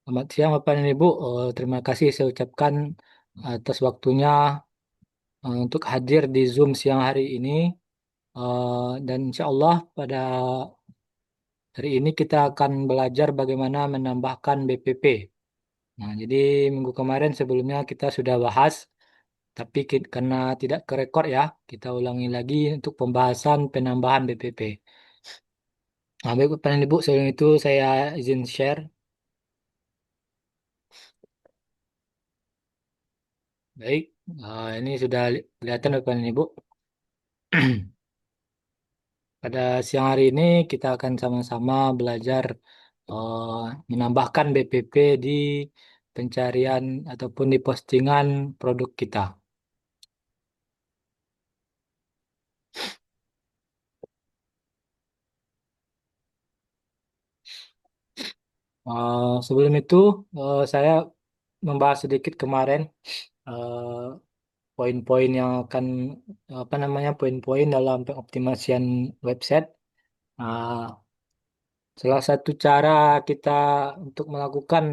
Selamat siang Bapak dan Ibu. Terima kasih saya ucapkan atas waktunya untuk hadir di Zoom siang hari ini. Dan insya Allah pada hari ini kita akan belajar bagaimana menambahkan BPP. Nah, jadi minggu kemarin sebelumnya kita sudah bahas, tapi karena tidak kerekord ya, kita ulangi lagi untuk pembahasan penambahan BPP. Nah, baik Bapak dan Ibu, sebelum itu saya izin share. Baik, ini sudah kelihatan Bapak dan Ibu. Pada siang hari ini kita akan sama-sama belajar eh, menambahkan BPP di pencarian ataupun di postingan produk kita. Sebelum itu saya membahas sedikit kemarin eh, poin-poin yang akan apa namanya poin-poin dalam pengoptimasian website. Nah, salah satu cara kita untuk melakukan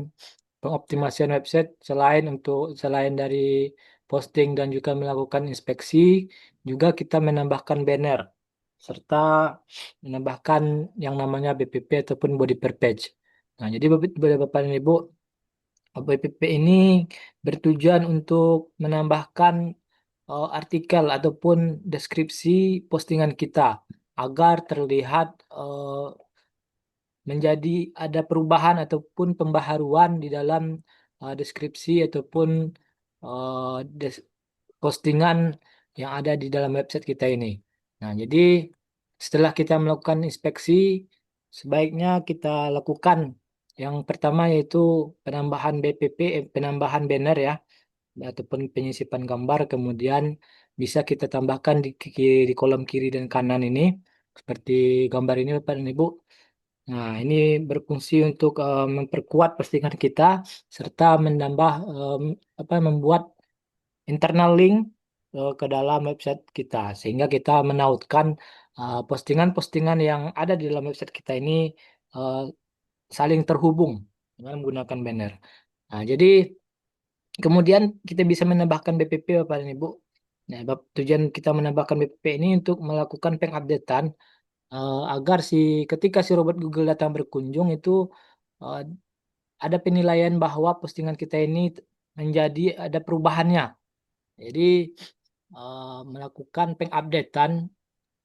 pengoptimasian website selain dari posting dan juga melakukan inspeksi, juga kita menambahkan banner serta menambahkan yang namanya BPP ataupun body per page. Nah, jadi Bapak dan Ibu, BPP ini bertujuan untuk menambahkan artikel ataupun deskripsi postingan kita agar terlihat menjadi ada perubahan ataupun pembaharuan di dalam deskripsi ataupun eh, postingan yang ada di dalam website kita ini. Nah, jadi setelah kita melakukan inspeksi, sebaiknya kita lakukan yang pertama yaitu penambahan BPP, penambahan banner ya, ataupun penyisipan gambar, kemudian bisa kita tambahkan di kolom kiri dan kanan ini, seperti gambar ini Bapak dan Ibu. Nah, ini berfungsi untuk memperkuat postingan kita serta menambah membuat internal link ke dalam website kita sehingga kita menautkan postingan-postingan yang ada di dalam website kita ini eh, saling terhubung dengan menggunakan banner. Nah, jadi kemudian kita bisa menambahkan BPP Bapak dan Ibu. Nah, tujuan kita menambahkan BPP ini untuk melakukan pengupdatean agar ketika si robot Google datang berkunjung itu eh, ada penilaian bahwa postingan kita ini menjadi ada perubahannya. Jadi melakukan pengupdatean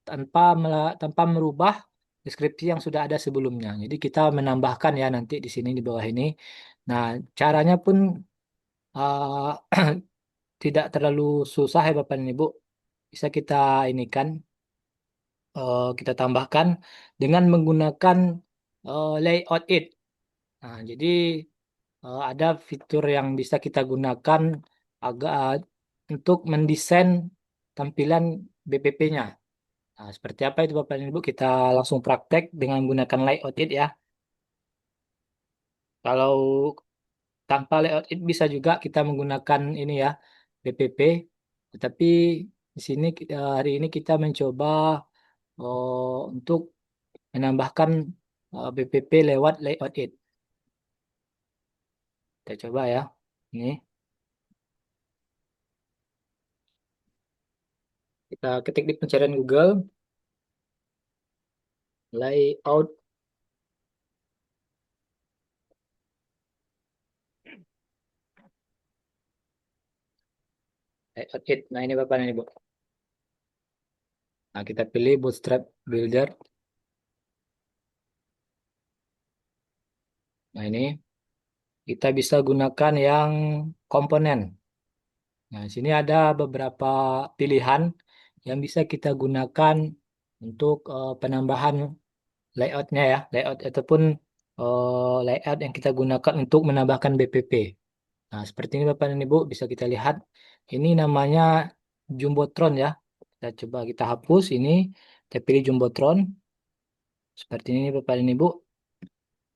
tanpa merubah deskripsi yang sudah ada sebelumnya. Jadi kita menambahkan ya nanti di sini di bawah ini. Nah, caranya pun eh, tidak terlalu susah ya Bapak dan Ibu. Bisa kita ini kan kita tambahkan dengan menggunakan layout it. Nah, jadi ada fitur yang bisa kita gunakan agak untuk mendesain tampilan BPP-nya. Nah, seperti apa itu Bapak dan Ibu? Kita langsung praktek dengan menggunakan layout it ya. Kalau tanpa layout it bisa juga kita menggunakan ini ya, BPP. Tetapi di sini hari ini kita mencoba untuk menambahkan BPP lewat layout it. Kita coba ya. Ini kita ketik di pencarian Google layout layout it. Nah, ini Bapak dan Ibu. Nah, kita pilih Bootstrap Builder. Nah, ini kita bisa gunakan yang komponen. Nah, di sini ada beberapa pilihan yang bisa kita gunakan untuk penambahan layoutnya ya, layout ataupun layout yang kita gunakan untuk menambahkan BPP. Nah, seperti ini Bapak dan Ibu bisa kita lihat. Ini namanya Jumbotron ya. Kita hapus ini, kita pilih Jumbotron. Seperti ini Bapak dan Ibu.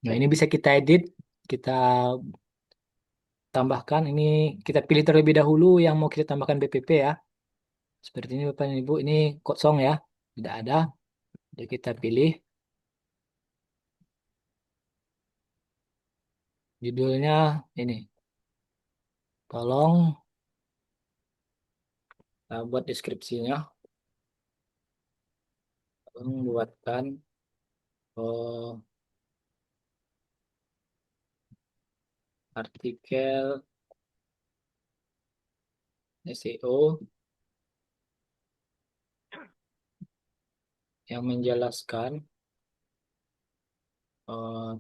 Nah, ini bisa kita edit, kita tambahkan. Ini kita pilih terlebih dahulu yang mau kita tambahkan BPP ya. Seperti ini Bapak dan Ibu, ini kosong ya, tidak ada. Jadi kita pilih. Judulnya ini, tolong buat deskripsinya, tolong buatkan eh, artikel SEO yang menjelaskan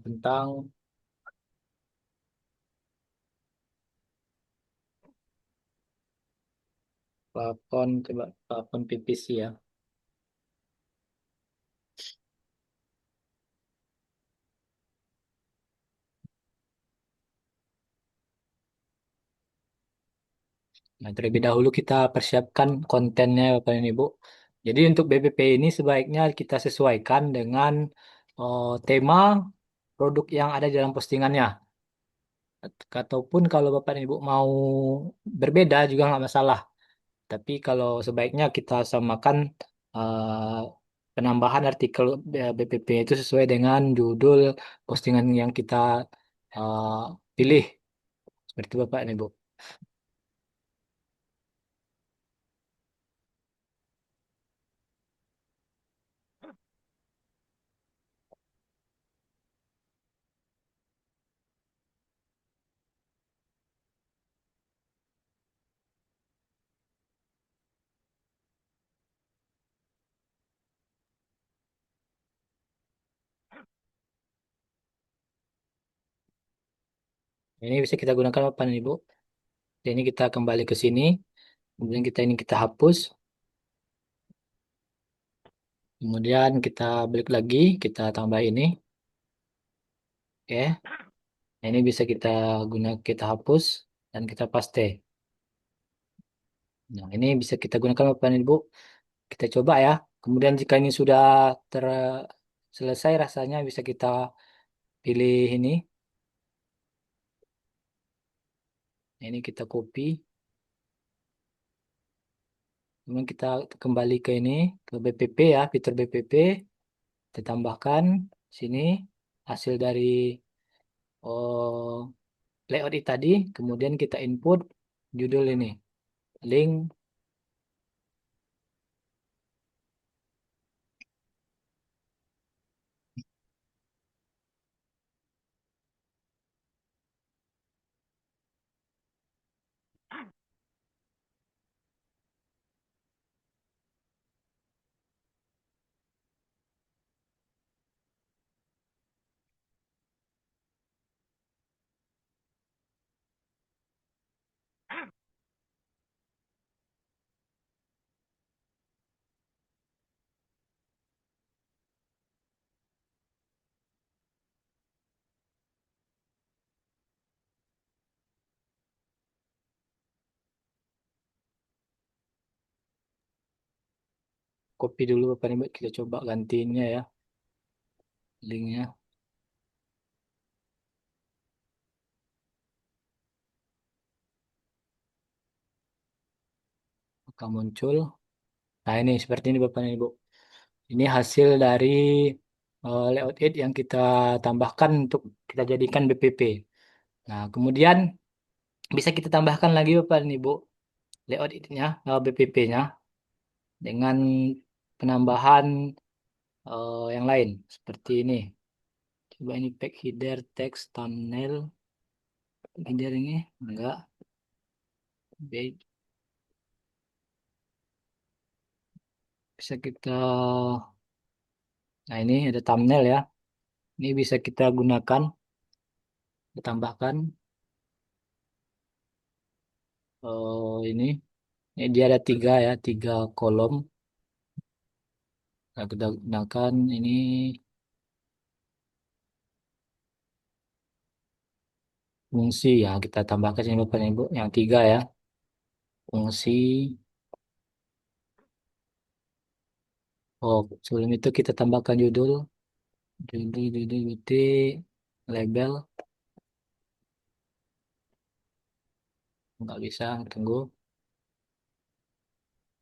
tentang plafon, coba plafon PVC ya. Nah, terlebih dahulu kita persiapkan kontennya Bapak dan Ibu. Jadi untuk BPP ini sebaiknya kita sesuaikan dengan tema produk yang ada di dalam postingannya. Ataupun kalau Bapak dan Ibu mau berbeda juga nggak masalah. Tapi kalau sebaiknya kita samakan penambahan artikel BPP itu sesuai dengan judul postingan yang kita eh, pilih. Seperti itu Bapak dan Ibu. Ini bisa kita gunakan Bapak dan Ibu. Jadi ini kita kembali ke sini. Kemudian kita hapus. Kemudian kita balik lagi. Kita tambah ini. Oke. Nah, ini bisa kita hapus dan kita paste. Nah, ini bisa kita gunakan Bapak dan Ibu. Kita coba ya. Kemudian jika ini sudah ter selesai rasanya bisa kita pilih ini. Nah, ini kita copy. Kemudian kita kembali ke ini, ke BPP ya, fitur BPP. Kita tambahkan sini hasil dari oh, layout ini tadi. Kemudian kita input judul ini. Link, copy dulu Bapak Ibu. Kita coba gantinya ya, linknya. Maka muncul. Nah ini seperti ini Bapak Ibu. Ini hasil dari layout it yang kita tambahkan untuk kita jadikan BPP. Nah, kemudian bisa kita tambahkan lagi Bapak dan Ibu layout it-nya, BPP-nya dengan penambahan yang lain seperti ini. Coba ini pack header, text, thumbnail. Header ini enggak. Bisa kita, nah ini ada thumbnail ya. Ini bisa kita gunakan, kita tambahkan ini. Ini dia ada tiga ya, tiga kolom. Nah, kita gunakan ini fungsi ya. Kita tambahkan ini Bapak dan Ibu yang tiga ya. Fungsi. Oh, sebelum itu kita tambahkan judul, judul, label. Nggak bisa, tunggu.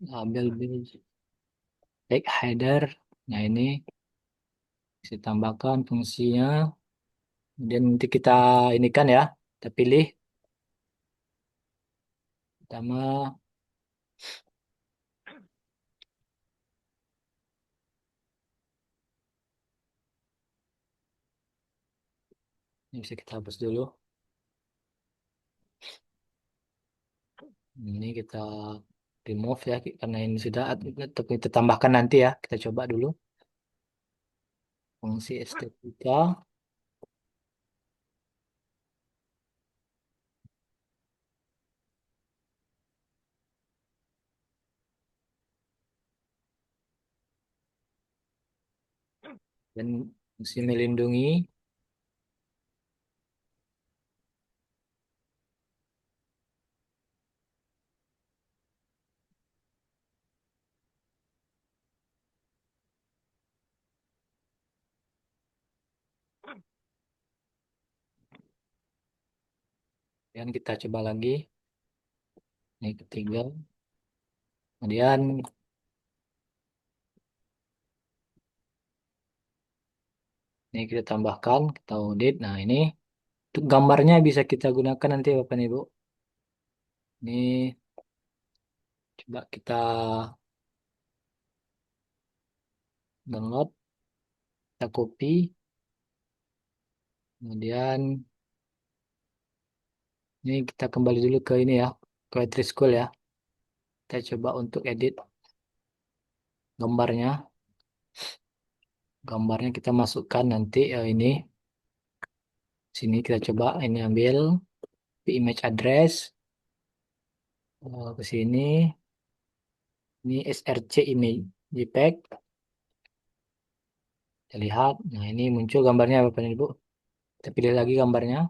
Label, tag header. Nah ini bisa tambahkan fungsinya. Kemudian nanti kita ini kan ya, kita pilih pertama, ini bisa kita hapus dulu. Ini kita remove ya, karena ini sudah, atau kita tambahkan nanti ya. Kita coba dulu fungsi estetika. Dan fungsi melindungi. Dan kita coba lagi. Ini ketiga. Kemudian ini kita tambahkan, kita audit. Nah ini untuk gambarnya bisa kita gunakan nanti Bapak dan Ibu. Ini coba kita download, kita copy. Kemudian ini kita kembali dulu ke ini ya, ke School ya. Kita coba untuk edit gambarnya. Gambarnya kita masukkan nanti ini. Sini kita coba ini ambil image address. Ke sini. Ini src image JPEG. Kita lihat. Nah ini muncul gambarnya Bapak dan Ibu. Kita pilih lagi gambarnya.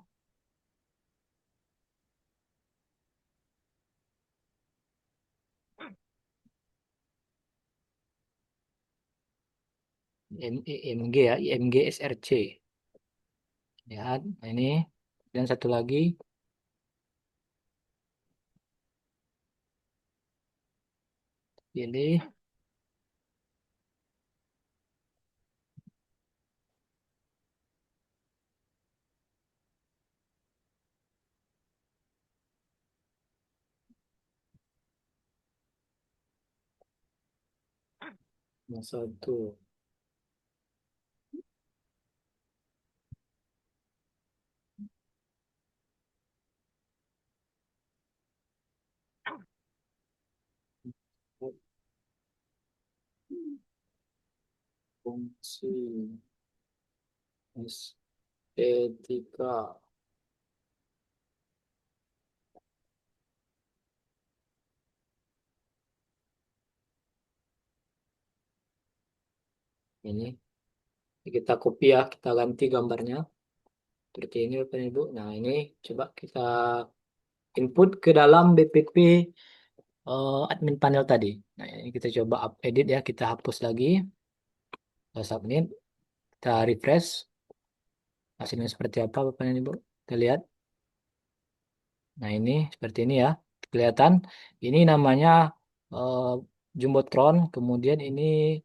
IMG ya, IMG src. Lihat. Nah ini. Dan satu lagi. Pilih. Yang satu. Fungsi estetika. Ini kita copy ya, kita ganti gambarnya seperti ini Bapak dan Ibu. Nah ini coba kita input ke dalam BPP admin panel tadi. Nah ini kita coba edit ya, kita hapus lagi, kita submit, kita refresh, hasilnya seperti apa Bapak dan Ibu. Kita lihat. Nah ini seperti ini ya, kelihatan. Ini namanya eh, Jumbotron, kemudian ini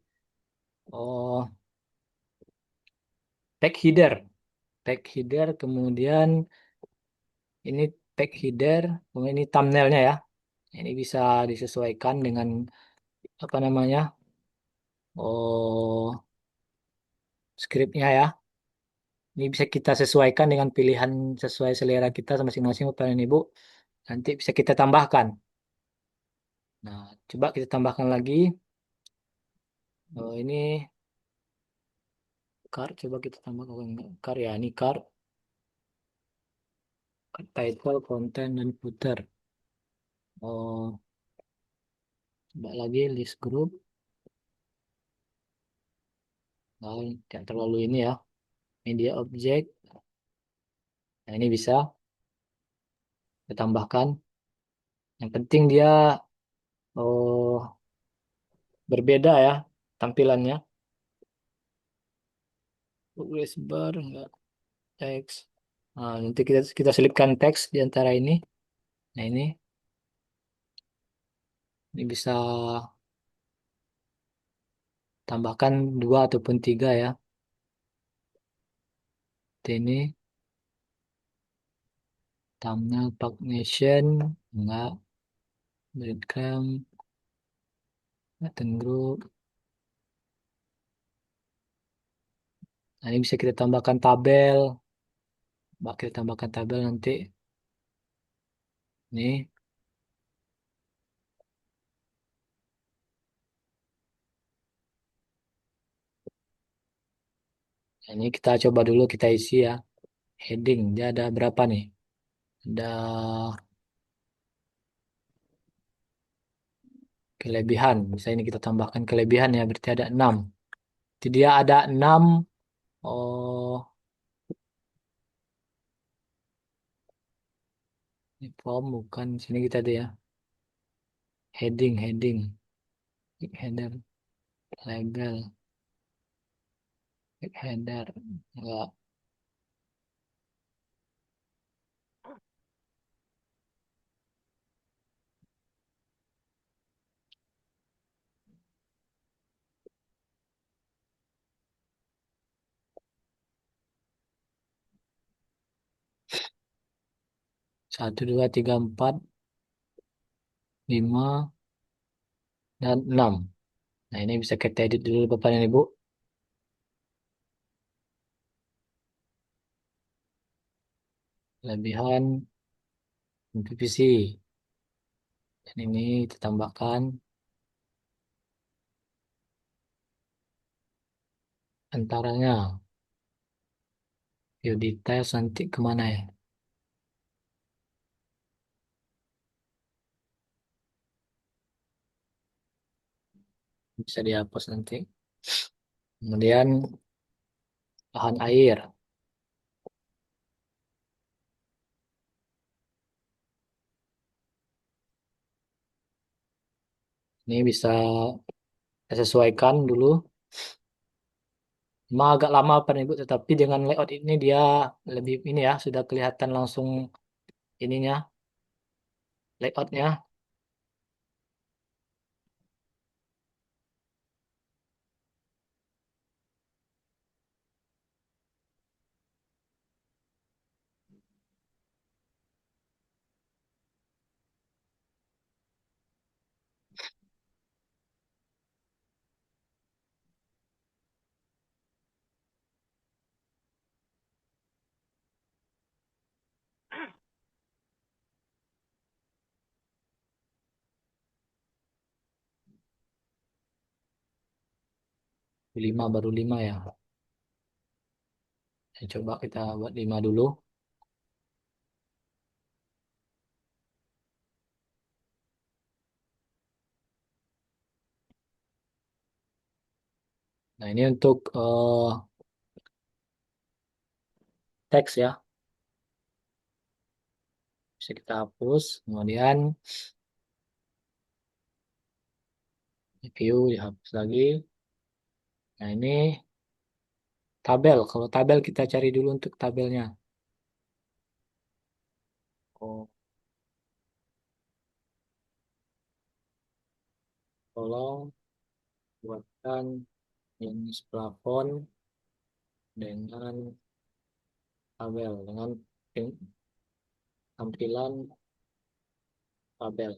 oh, tag header, kemudian ini tag header, kemudian ini thumbnailnya ya. Ini bisa disesuaikan dengan apa namanya, oh skripnya ya. Ini bisa kita sesuaikan dengan pilihan sesuai selera kita masing-masing Bapak dan Ibu. Nanti bisa kita tambahkan. Nah, coba kita tambahkan lagi. Ini card, coba kita tambahkan card ya. Ini card, title, content, dan footer. Oh, coba lagi list group. Nah, tidak terlalu ini ya. Media object. Nah, ini bisa kita tambahkan. Yang penting dia oh, berbeda ya tampilannya. Progress bar enggak teks. Nah, nanti kita selipkan teks di antara ini. Nah, ini bisa tambahkan dua ataupun tiga ya. Seperti ini. Thumbnail Pack Nation, enggak. Breadcrumb, Button Group. Nah, ini bisa kita tambahkan tabel. Kita tambahkan tabel nanti. Nih, ini kita coba dulu kita isi ya. Heading, dia ada berapa nih? Ada kelebihan. Bisa ini kita tambahkan kelebihan ya, berarti ada 6. Jadi dia ada 6. Oh, ini form bukan. Sini kita ada ya. Heading, header, label, header. Enggak. Satu, dua, tiga, empat, lima, dan 6. Nah, ini bisa kita edit dulu Bapak dan Ibu. Kelebihan PVC. Dan ini kita tambahkan antaranya. View details nanti kemana ya? Bisa dihapus nanti. Kemudian bahan air. Ini bisa kita sesuaikan dulu. Memang agak lama Pak Ibu, tetapi dengan layout ini dia lebih ini ya, sudah kelihatan langsung ininya, layoutnya. 5 baru 5 ya. Coba kita buat 5 dulu. Nah, ini untuk teks ya. Bisa kita hapus. Kemudian view dihapus lagi. Nah, ini tabel. Kalau tabel kita cari dulu untuk tabelnya. Oh, tolong buatkan jenis plafon dengan tabel dengan tampilan tabel.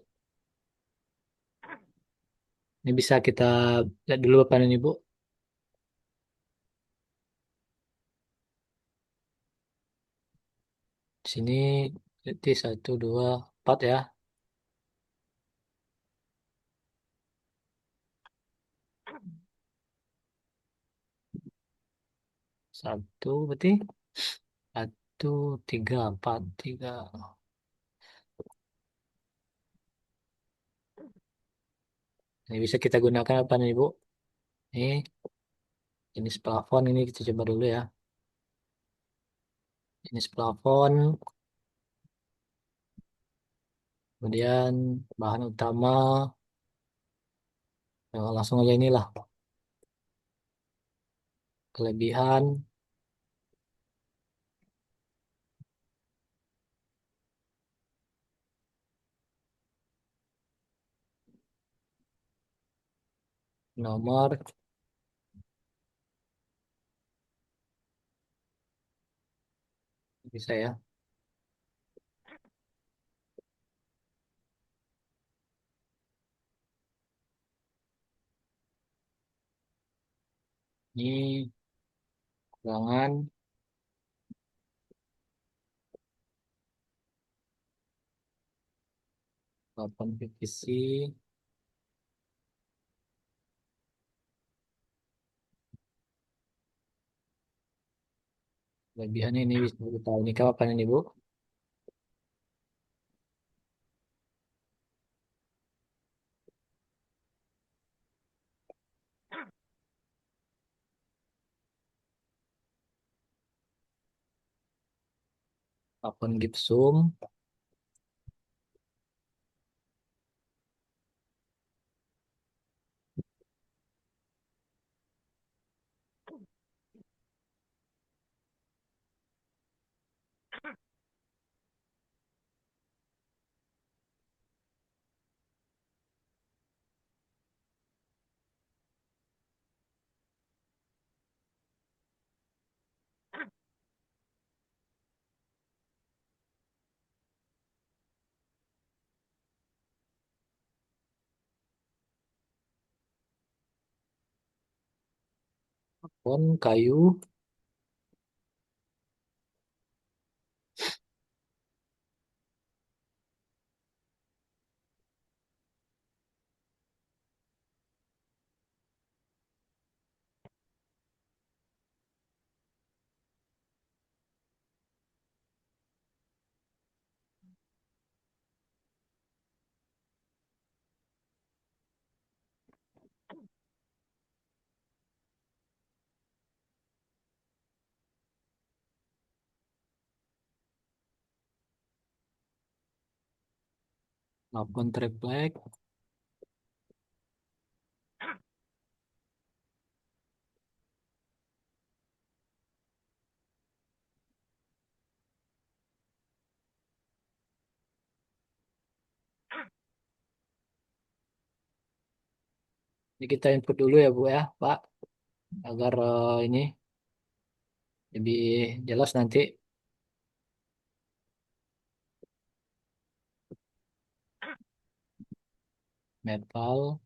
Ini bisa kita lihat dulu Bapak dan Ibu. Di sini berarti 1, 2, 4 ya. 1 berarti 1, 3, 4, 3. Ini bisa kita gunakan apa nih Ibu? Ini jenis plafon ini kita coba dulu ya. Jenis plafon, kemudian bahan utama, langsung aja inilah kelebihan, nomor, bisa ya. Ini ruangan 8 PVC. Kelebihannya ini bisa kita tahu ini kapan ini Bu? Plafon gypsum. Plafon kayu. Plafon triplek. Ini kita input dulu ya Bu ya Pak, agar ini lebih jelas nanti. Metal.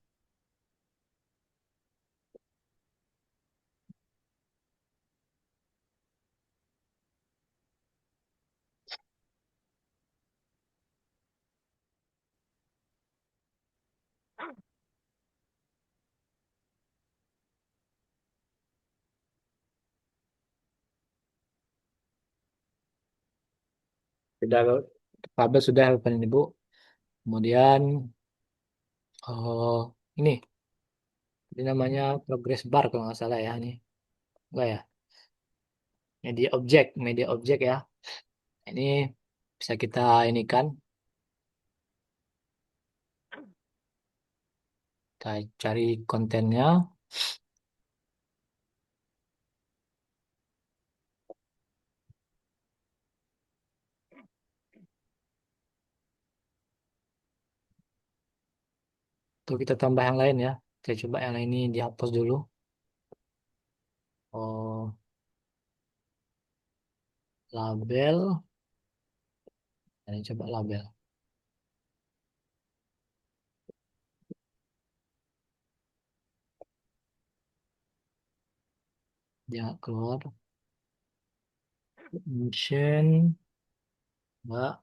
Sudah kabel sudah Bapak dan Ibu. Kemudian ini namanya progress bar kalau nggak salah ya ini. Enggak ya? Media objek ya. Ini bisa kita ini kan, kita cari kontennya. Tuh kita tambah yang lain ya. Saya coba yang lain ini dihapus dulu. Oh, label. Ini coba label. Dia keluar. Mention. Mbak.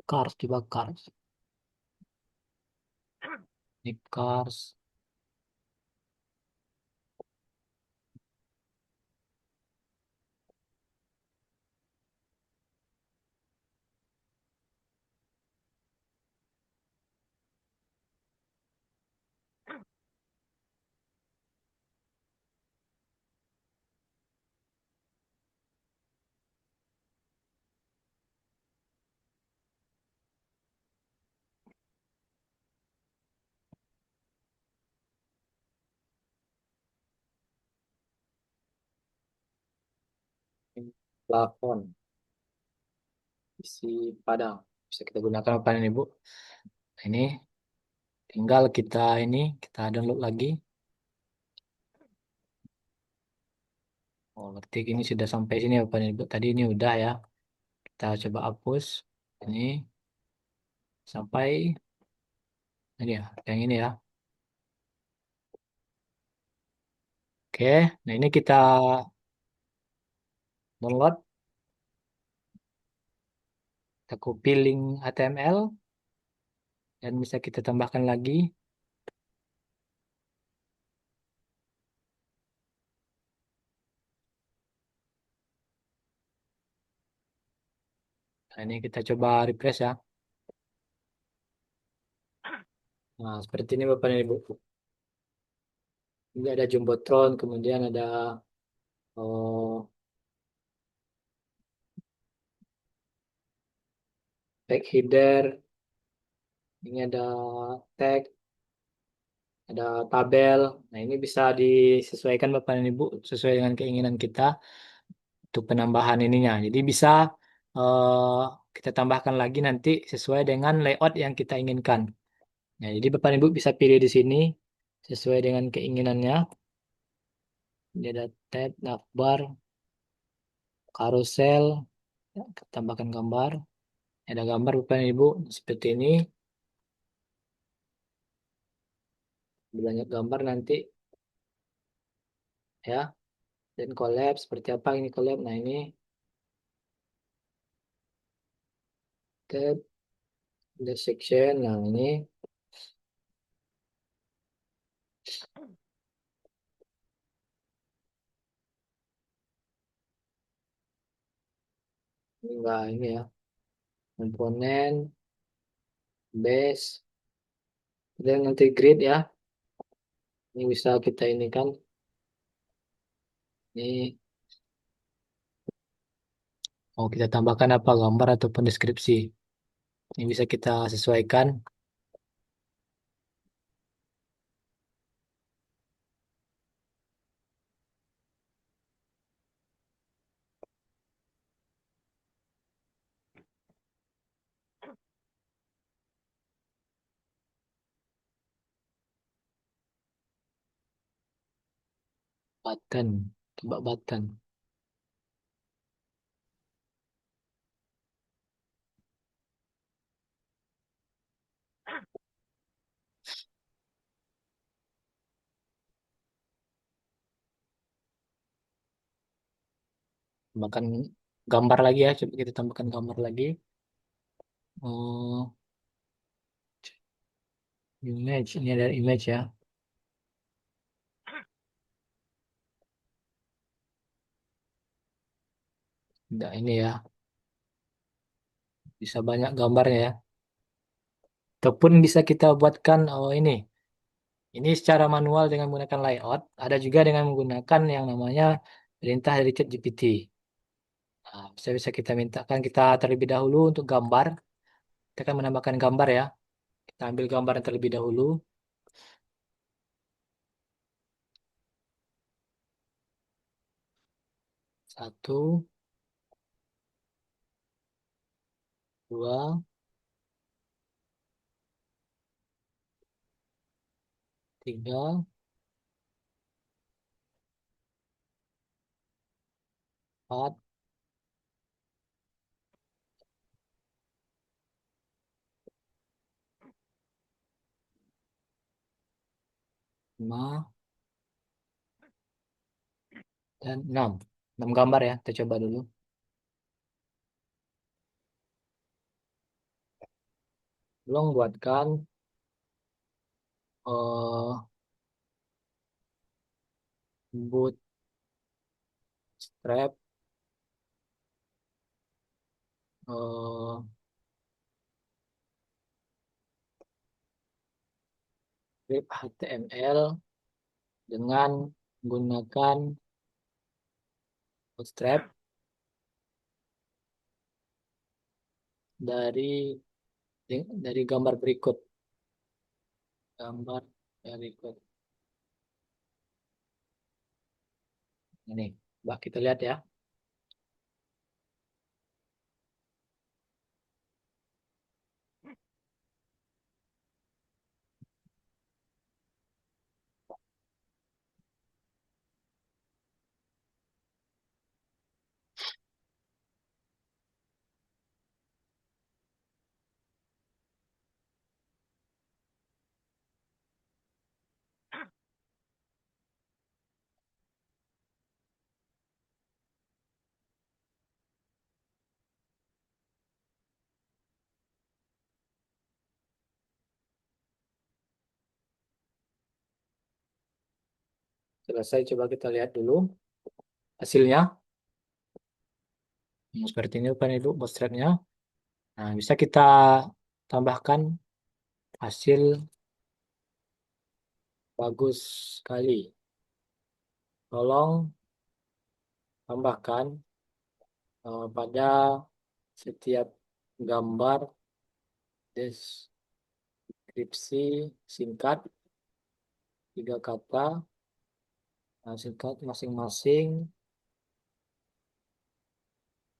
Cars, coba cars. Ini cars. Ini plafon. Isi padang. Bisa kita gunakan apa ini Bu? Ini tinggal kita download lagi. Oh, berarti ini sudah sampai sini apa nih Bu? Tadi ini udah ya. Kita coba hapus. Ini sampai ini ya, yang ini ya. Oke, nah ini kita download, kita copy link HTML dan bisa kita tambahkan lagi. Nah, ini kita coba refresh ya. Nah, seperti ini Bapak dan Ibu. Ini ada Jumbotron, kemudian ada oh, tag header, ini ada tag, ada tabel. Nah, ini bisa disesuaikan Bapak dan Ibu sesuai dengan keinginan kita untuk penambahan ininya. Jadi bisa eh, kita tambahkan lagi nanti sesuai dengan layout yang kita inginkan. Nah, jadi Bapak dan Ibu bisa pilih di sini sesuai dengan keinginannya. Ini ada tab, navbar, carousel, ya, tambahkan gambar. Ada gambar Bapak dan Ibu seperti ini. Banyak gambar nanti ya. Dan collab seperti apa ini collab? Nah, ini tab, the section. Nah, ini enggak ini ya. Komponen, base, dan nanti grid ya. Ini bisa kita ini kan. Ini mau kita tambahkan apa gambar ataupun deskripsi. Ini bisa kita sesuaikan button, coba button. Tambahkan gambar lagi ya. Coba kita tambahkan gambar lagi. Oh, image. Ini ada image ya. Nah, ini ya. Bisa banyak gambarnya ya. Ataupun bisa kita buatkan oh ini. Ini secara manual dengan menggunakan layout. Ada juga dengan menggunakan yang namanya perintah dari ChatGPT. Nah, bisa kita mintakan kita terlebih dahulu untuk gambar. Kita akan menambahkan gambar ya. Kita ambil gambar yang terlebih dahulu. Satu, dua, tiga, empat, lima, dan enam. Enam gambar ya. Kita coba dulu. Belum buatkan eh bootstrap eh script HTML dengan menggunakan bootstrap dari dari gambar berikut. Gambar berikut. Ini, Mbak, kita lihat ya. selesai, coba kita lihat dulu hasilnya. Seperti ini Bapak dan Ibu bootstrapnya. Nah, bisa kita tambahkan hasil bagus sekali. Tolong tambahkan pada setiap gambar deskripsi singkat 3 kata, nah, singkat masing-masing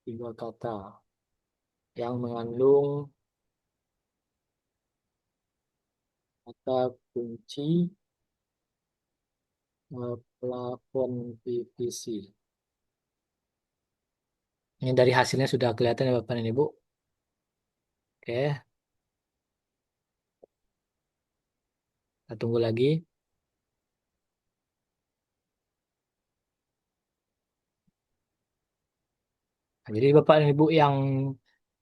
3 kata yang mengandung kata kunci plafon PVC. Ini dari hasilnya sudah kelihatan ya Bapak dan Ibu. Oke, kita tunggu lagi. Nah, jadi Bapak dan Ibu yang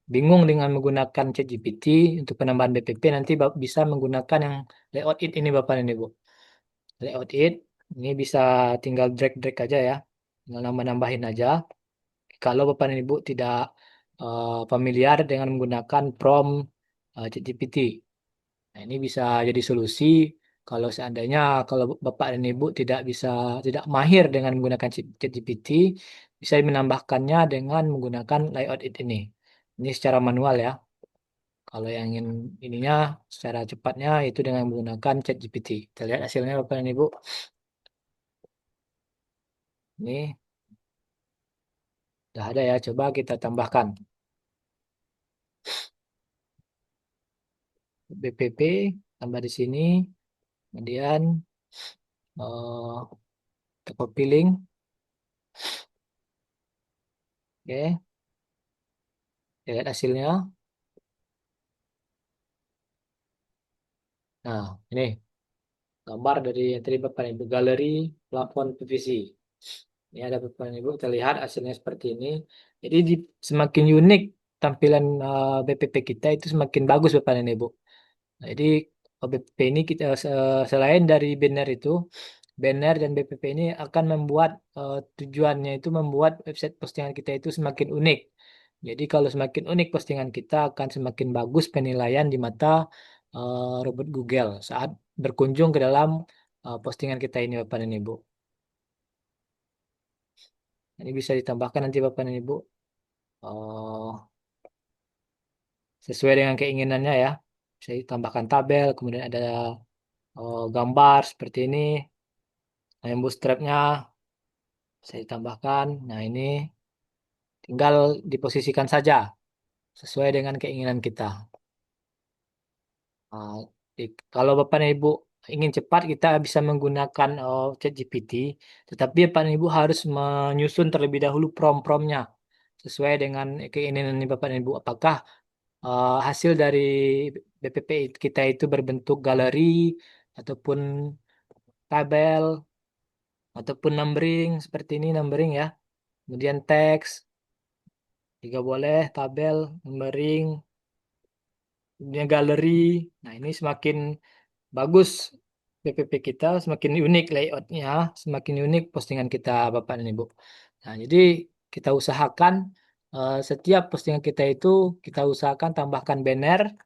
bingung dengan menggunakan ChatGPT untuk penambahan BPP, nanti bisa menggunakan yang layout it ini Bapak dan Ibu. Layout it ini bisa tinggal drag aja ya, tinggal nambah-nambahin aja. Kalau Bapak dan Ibu tidak familiar dengan menggunakan prompt ChatGPT. Nah, ini bisa jadi solusi kalau seandainya kalau Bapak dan Ibu tidak mahir dengan menggunakan ChatGPT, bisa menambahkannya dengan menggunakan layout it ini. Ini secara manual ya. Kalau yang ingin ininya secara cepatnya itu dengan menggunakan ChatGPT. Kita lihat hasilnya Bapak dan Ibu. Ini sudah ada ya. Coba kita tambahkan BPP, tambah di sini. Kemudian kita copy link. Oke, kita lihat hasilnya. Nah, ini gambar dari yang tadi Bapak dan Ibu, galeri plafon PVC. Ini ada Bapak dan Ibu, kita lihat hasilnya seperti ini. Jadi semakin unik tampilan BPP kita itu semakin bagus Bapak dan Ibu. Nah, jadi BPP ini kita selain dari banner itu, banner dan BPP ini akan membuat tujuannya itu membuat website postingan kita itu semakin unik. Jadi kalau semakin unik postingan kita akan semakin bagus penilaian di mata robot Google saat berkunjung ke dalam postingan kita ini Bapak dan Ibu. Ini bisa ditambahkan nanti Bapak dan Ibu eh, sesuai dengan keinginannya ya. Bisa ditambahkan tabel, kemudian ada gambar seperti ini. Nah, yang bootstrapnya saya tambahkan. Nah, ini tinggal diposisikan saja sesuai dengan keinginan kita. Nah, kalau Bapak dan Ibu ingin cepat, kita bisa menggunakan ChatGPT, tetapi Bapak dan Ibu harus menyusun terlebih dahulu prompt-promptnya sesuai dengan keinginan Bapak dan Ibu. Apakah hasil dari BPP kita itu berbentuk galeri ataupun tabel ataupun numbering seperti ini numbering ya. Kemudian teks juga boleh, tabel, numbering, kemudian galeri. Nah, ini semakin bagus PPP kita, semakin unik layoutnya, semakin unik postingan kita Bapak dan Ibu. Nah, jadi kita usahakan setiap postingan kita itu kita usahakan tambahkan banner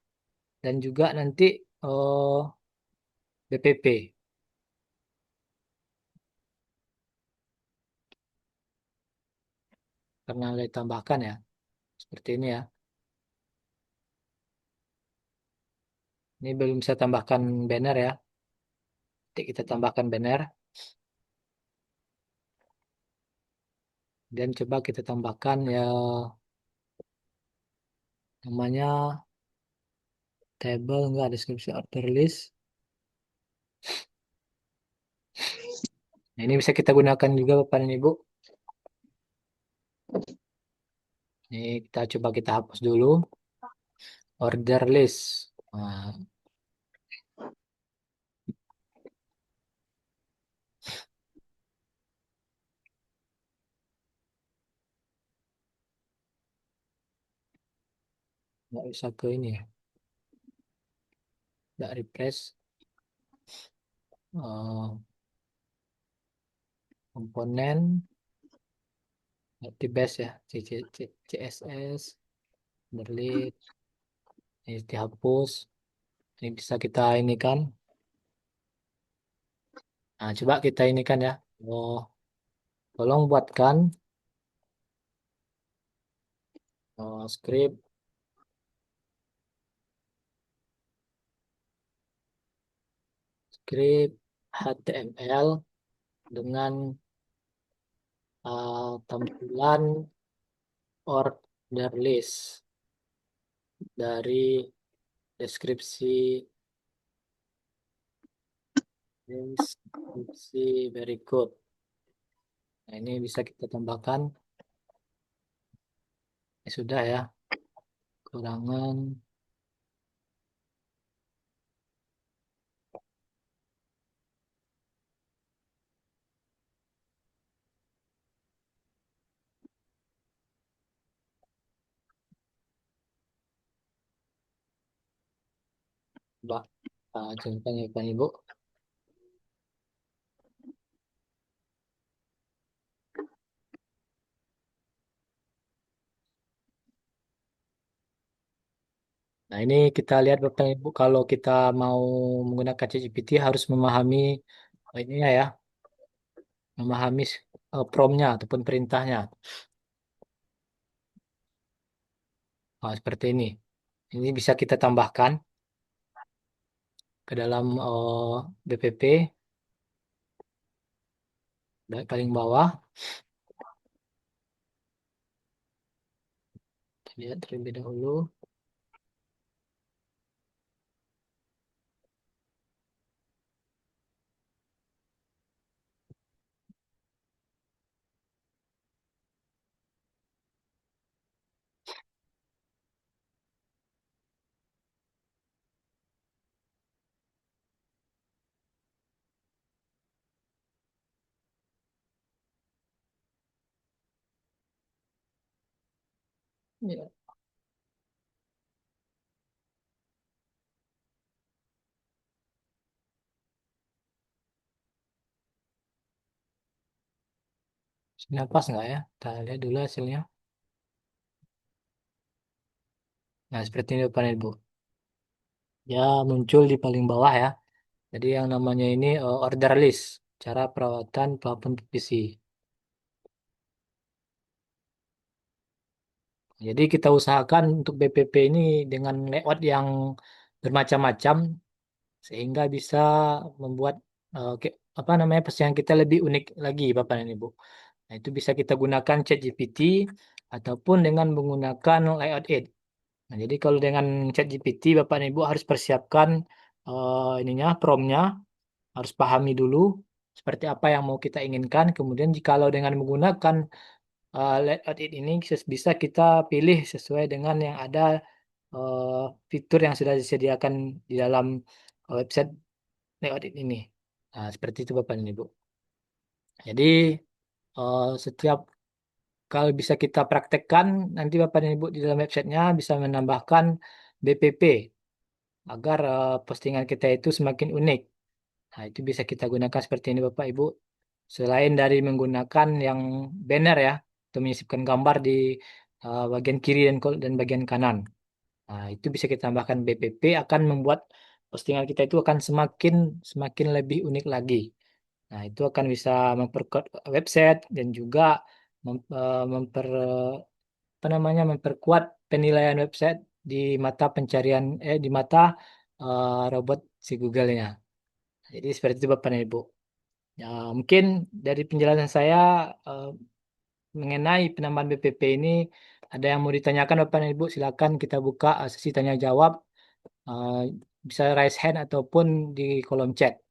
dan juga nanti BPP karena ditambahkan ya seperti ini ya. Ini belum bisa tambahkan banner ya. Nanti kita tambahkan banner dan coba kita tambahkan ya namanya table enggak deskripsi order list. Nah, ini bisa kita gunakan juga Bapak dan Ibu. Ini kita coba kita hapus dulu order list. Nah, nggak bisa ke ini ya, nggak refresh. Oh, komponen, di base ya, CSS, delete, ini dihapus, ini bisa kita ini kan. Nah, coba kita ini kan ya. Oh, tolong buatkan script script HTML dengan tampilan order list dari deskripsi berikut. Nah, ini bisa kita tambahkan. Ya, sudah ya, kurangan. Coba contohnya ya, Pak Ibu. Nah, ini kita lihat Bapak Ibu, kalau kita mau menggunakan ChatGPT harus memahami ini ya, memahami prompt-nya ataupun perintahnya. Nah, seperti ini. Ini bisa kita tambahkan ke dalam BPP paling bawah. Kita lihat terlebih dahulu. Ya, hasilnya pas nggak ya? Kita lihat dulu hasilnya. Nah, seperti ini Bapak Ibu. Ya, muncul di paling bawah ya. Jadi yang namanya ini order list, cara perawatan plafon PVC. Jadi kita usahakan untuk BPP ini dengan layout yang bermacam-macam sehingga bisa membuat apa namanya postingan kita lebih unik lagi Bapak dan Ibu. Nah, itu bisa kita gunakan ChatGPT ataupun dengan menggunakan layout it. Nah, jadi kalau dengan ChatGPT Bapak dan Ibu harus persiapkan ininya promnya, harus pahami dulu seperti apa yang mau kita inginkan. Kemudian jikalau dengan menggunakan layout it ini bisa kita pilih sesuai dengan yang ada eh, fitur yang sudah disediakan di dalam website layout it ini. Nah, seperti itu Bapak dan Ibu. Jadi setiap kalau bisa kita praktekkan nanti Bapak dan Ibu di dalam websitenya bisa menambahkan BPP agar postingan kita itu semakin unik. Nah, itu bisa kita gunakan seperti ini Bapak Ibu. Selain dari menggunakan yang banner ya, untuk menyisipkan gambar di bagian kiri dan bagian kanan. Nah, itu bisa kita tambahkan BPP akan membuat postingan kita itu akan semakin semakin lebih unik lagi. Nah, itu akan bisa memperkuat website dan juga apa namanya memperkuat penilaian website di mata pencarian di mata robot si Google-nya. Jadi seperti itu Bapak dan Ibu. Ya, mungkin dari penjelasan saya eh, mengenai penambahan BPP ini ada yang mau ditanyakan Bapak dan Ibu, silakan kita buka sesi tanya jawab, eh, bisa raise hand ataupun di kolom chat.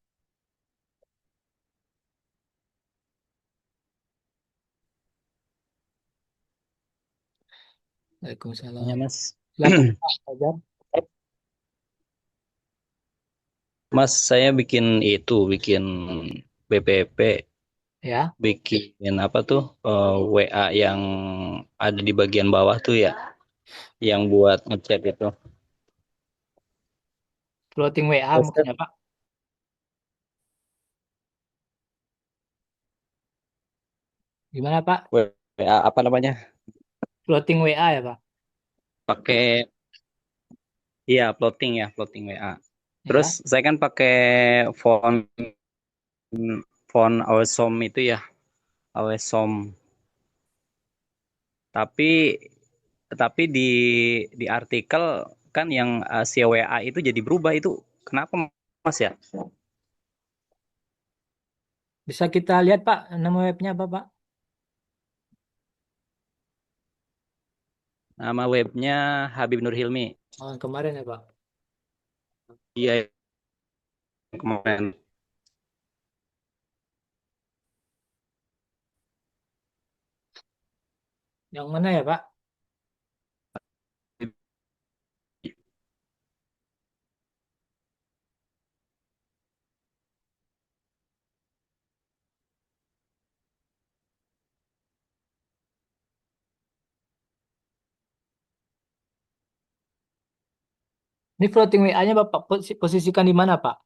Ya, Waalaikumsalam. Mas. Silakan Pak Fajar. Mas, saya bikin BPP, Ya, bikin apa tuh WA yang ada di bagian bawah tuh ya, yang buat ngechat itu. floating WA Terus kan, maksudnya Pak. Gimana Pak? WA apa namanya? Floating WA ya Pak? Pakai iya floating ya, floating WA. Terus Ya. saya kan pakai phone phone Awesome itu ya, Awesome. Tapi tapi di artikel kan yang si WA itu jadi berubah itu kenapa Mas ya? Bisa kita lihat Pak, nama webnya apa Pak? Nama webnya Habib Nur Hilmi. Oh, yang kemarin ya Pak. Iya yang kemarin. Yang mana ya Pak? Ini floating WA-nya Bapak posisikan di mana Pak?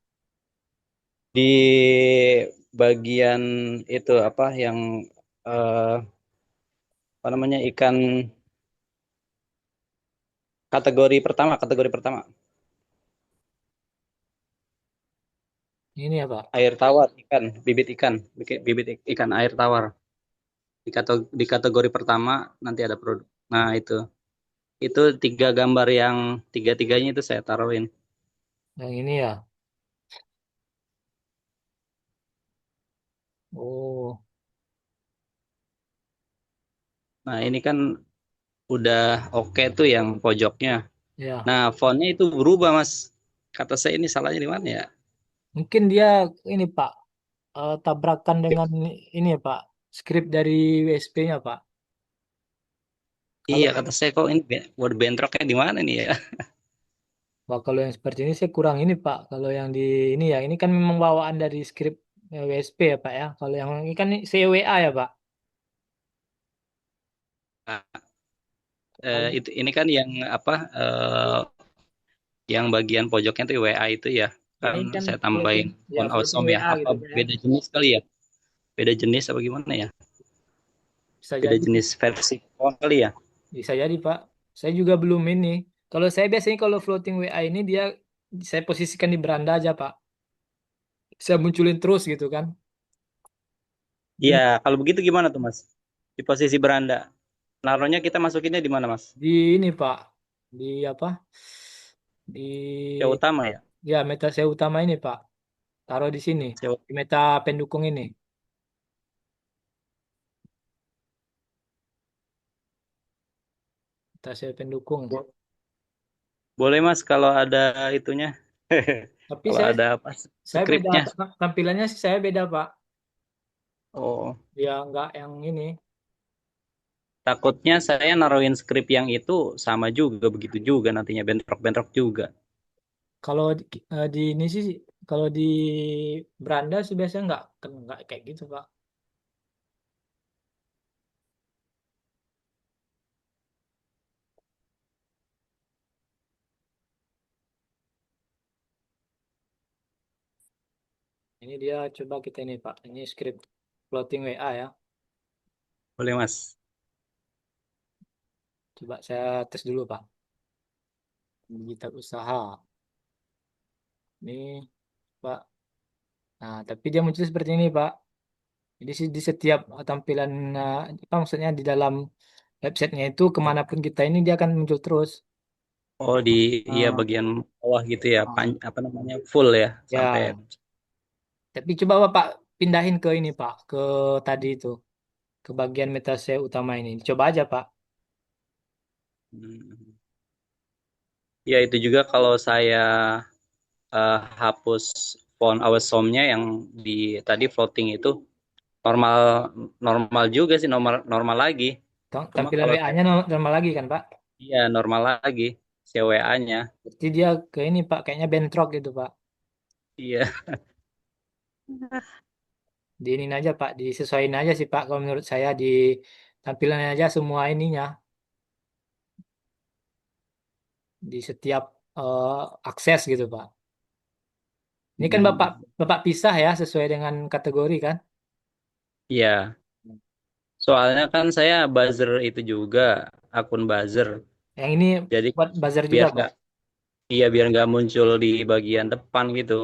Di bagian itu apa yang eh, apa namanya ikan kategori pertama Ini ya Pak. air tawar ikan bibit ikan air tawar di kategori pertama nanti ada produk. Nah itu tiga gambar yang tiga-tiganya itu saya taruhin. Yang ini ya. Oh, Nah ini kan udah oke tuh yang pojoknya. ya. Nah fontnya itu berubah mas. Kata saya ini salahnya di mana ya? Mungkin dia ini Pak, tabrakan dengan ini ya Pak, skrip dari WSP-nya Pak. Iya Kalau kata saya kok ini word bentroknya di mana nih ya? Wah, kalau yang seperti ini saya kurang ini Pak. Kalau yang di ini ya, ini kan memang bawaan dari skrip WSP ya Pak ya. Kalau yang ini kan CWA ya Pak. Nah, Kalau itu ini kan yang apa yang bagian pojoknya tuh WA itu ya ya kan ini kan saya floating tambahin ya phone floating awesome ya WA apa gitu Pak ya. beda jenis kali ya beda jenis apa gimana ya Bisa beda jadi, jenis versi phone kali ya. bisa jadi Pak. Saya juga belum ini. Kalau saya biasanya kalau floating WA ini dia saya posisikan di beranda aja Pak. Saya munculin terus gitu kan. Iya Ini kalau begitu gimana tuh mas di posisi beranda naruhnya kita masukinnya di mana mas di ini Pak. Di apa? yang Di utama ya ya meta saya utama ini Pak. Taruh di sini. Yang- Di meta pendukung ini. Meta saya pendukung. boleh mas kalau ada itunya Tapi kalau saya ada apa saya beda skripnya. tampilannya sih saya beda Pak. Oh Ya nggak yang ini. takutnya saya naruhin skrip yang itu sama juga begitu juga nantinya bentrok-bentrok juga. Kalau di ini sih kalau di beranda sih biasanya nggak kayak gitu Pak. Ini dia coba kita ini Pak. Ini script floating WA ya. Boleh mas. Coba saya tes dulu Pak. Digital usaha. Ini Pak. Nah, tapi dia muncul seperti ini Pak. Jadi di setiap tampilan apa maksudnya di dalam websitenya itu kemanapun kita ini dia akan muncul terus. Oh di iya Ah, bagian bawah gitu ya, ah. apa namanya full ya sampai. Ya, tapi coba Bapak pindahin ke ini Pak, ke tadi itu, ke bagian metase utama ini. Coba aja Pak. Hmm. Ya itu juga kalau saya hapus font awesome-nya yang di tadi floating itu normal normal juga sih normal normal lagi. Cuma Tampilan kalau saya WA-nya normal lagi kan Pak? iya normal lagi CWA-nya. Berarti dia ke ini Pak, kayaknya bentrok gitu Pak. Iya. Di ini aja Pak, disesuaiin aja sih Pak. Kalau menurut saya di tampilannya aja semua ininya di setiap akses gitu Pak. Ini kan Bapak Hmm. Bapak pisah ya sesuai dengan kategori kan? Iya. Soalnya kan saya buzzer itu juga, akun buzzer. Yang ini Jadi buat buzzer juga, biar Pak. nggak, iya biar nggak muncul di bagian depan gitu.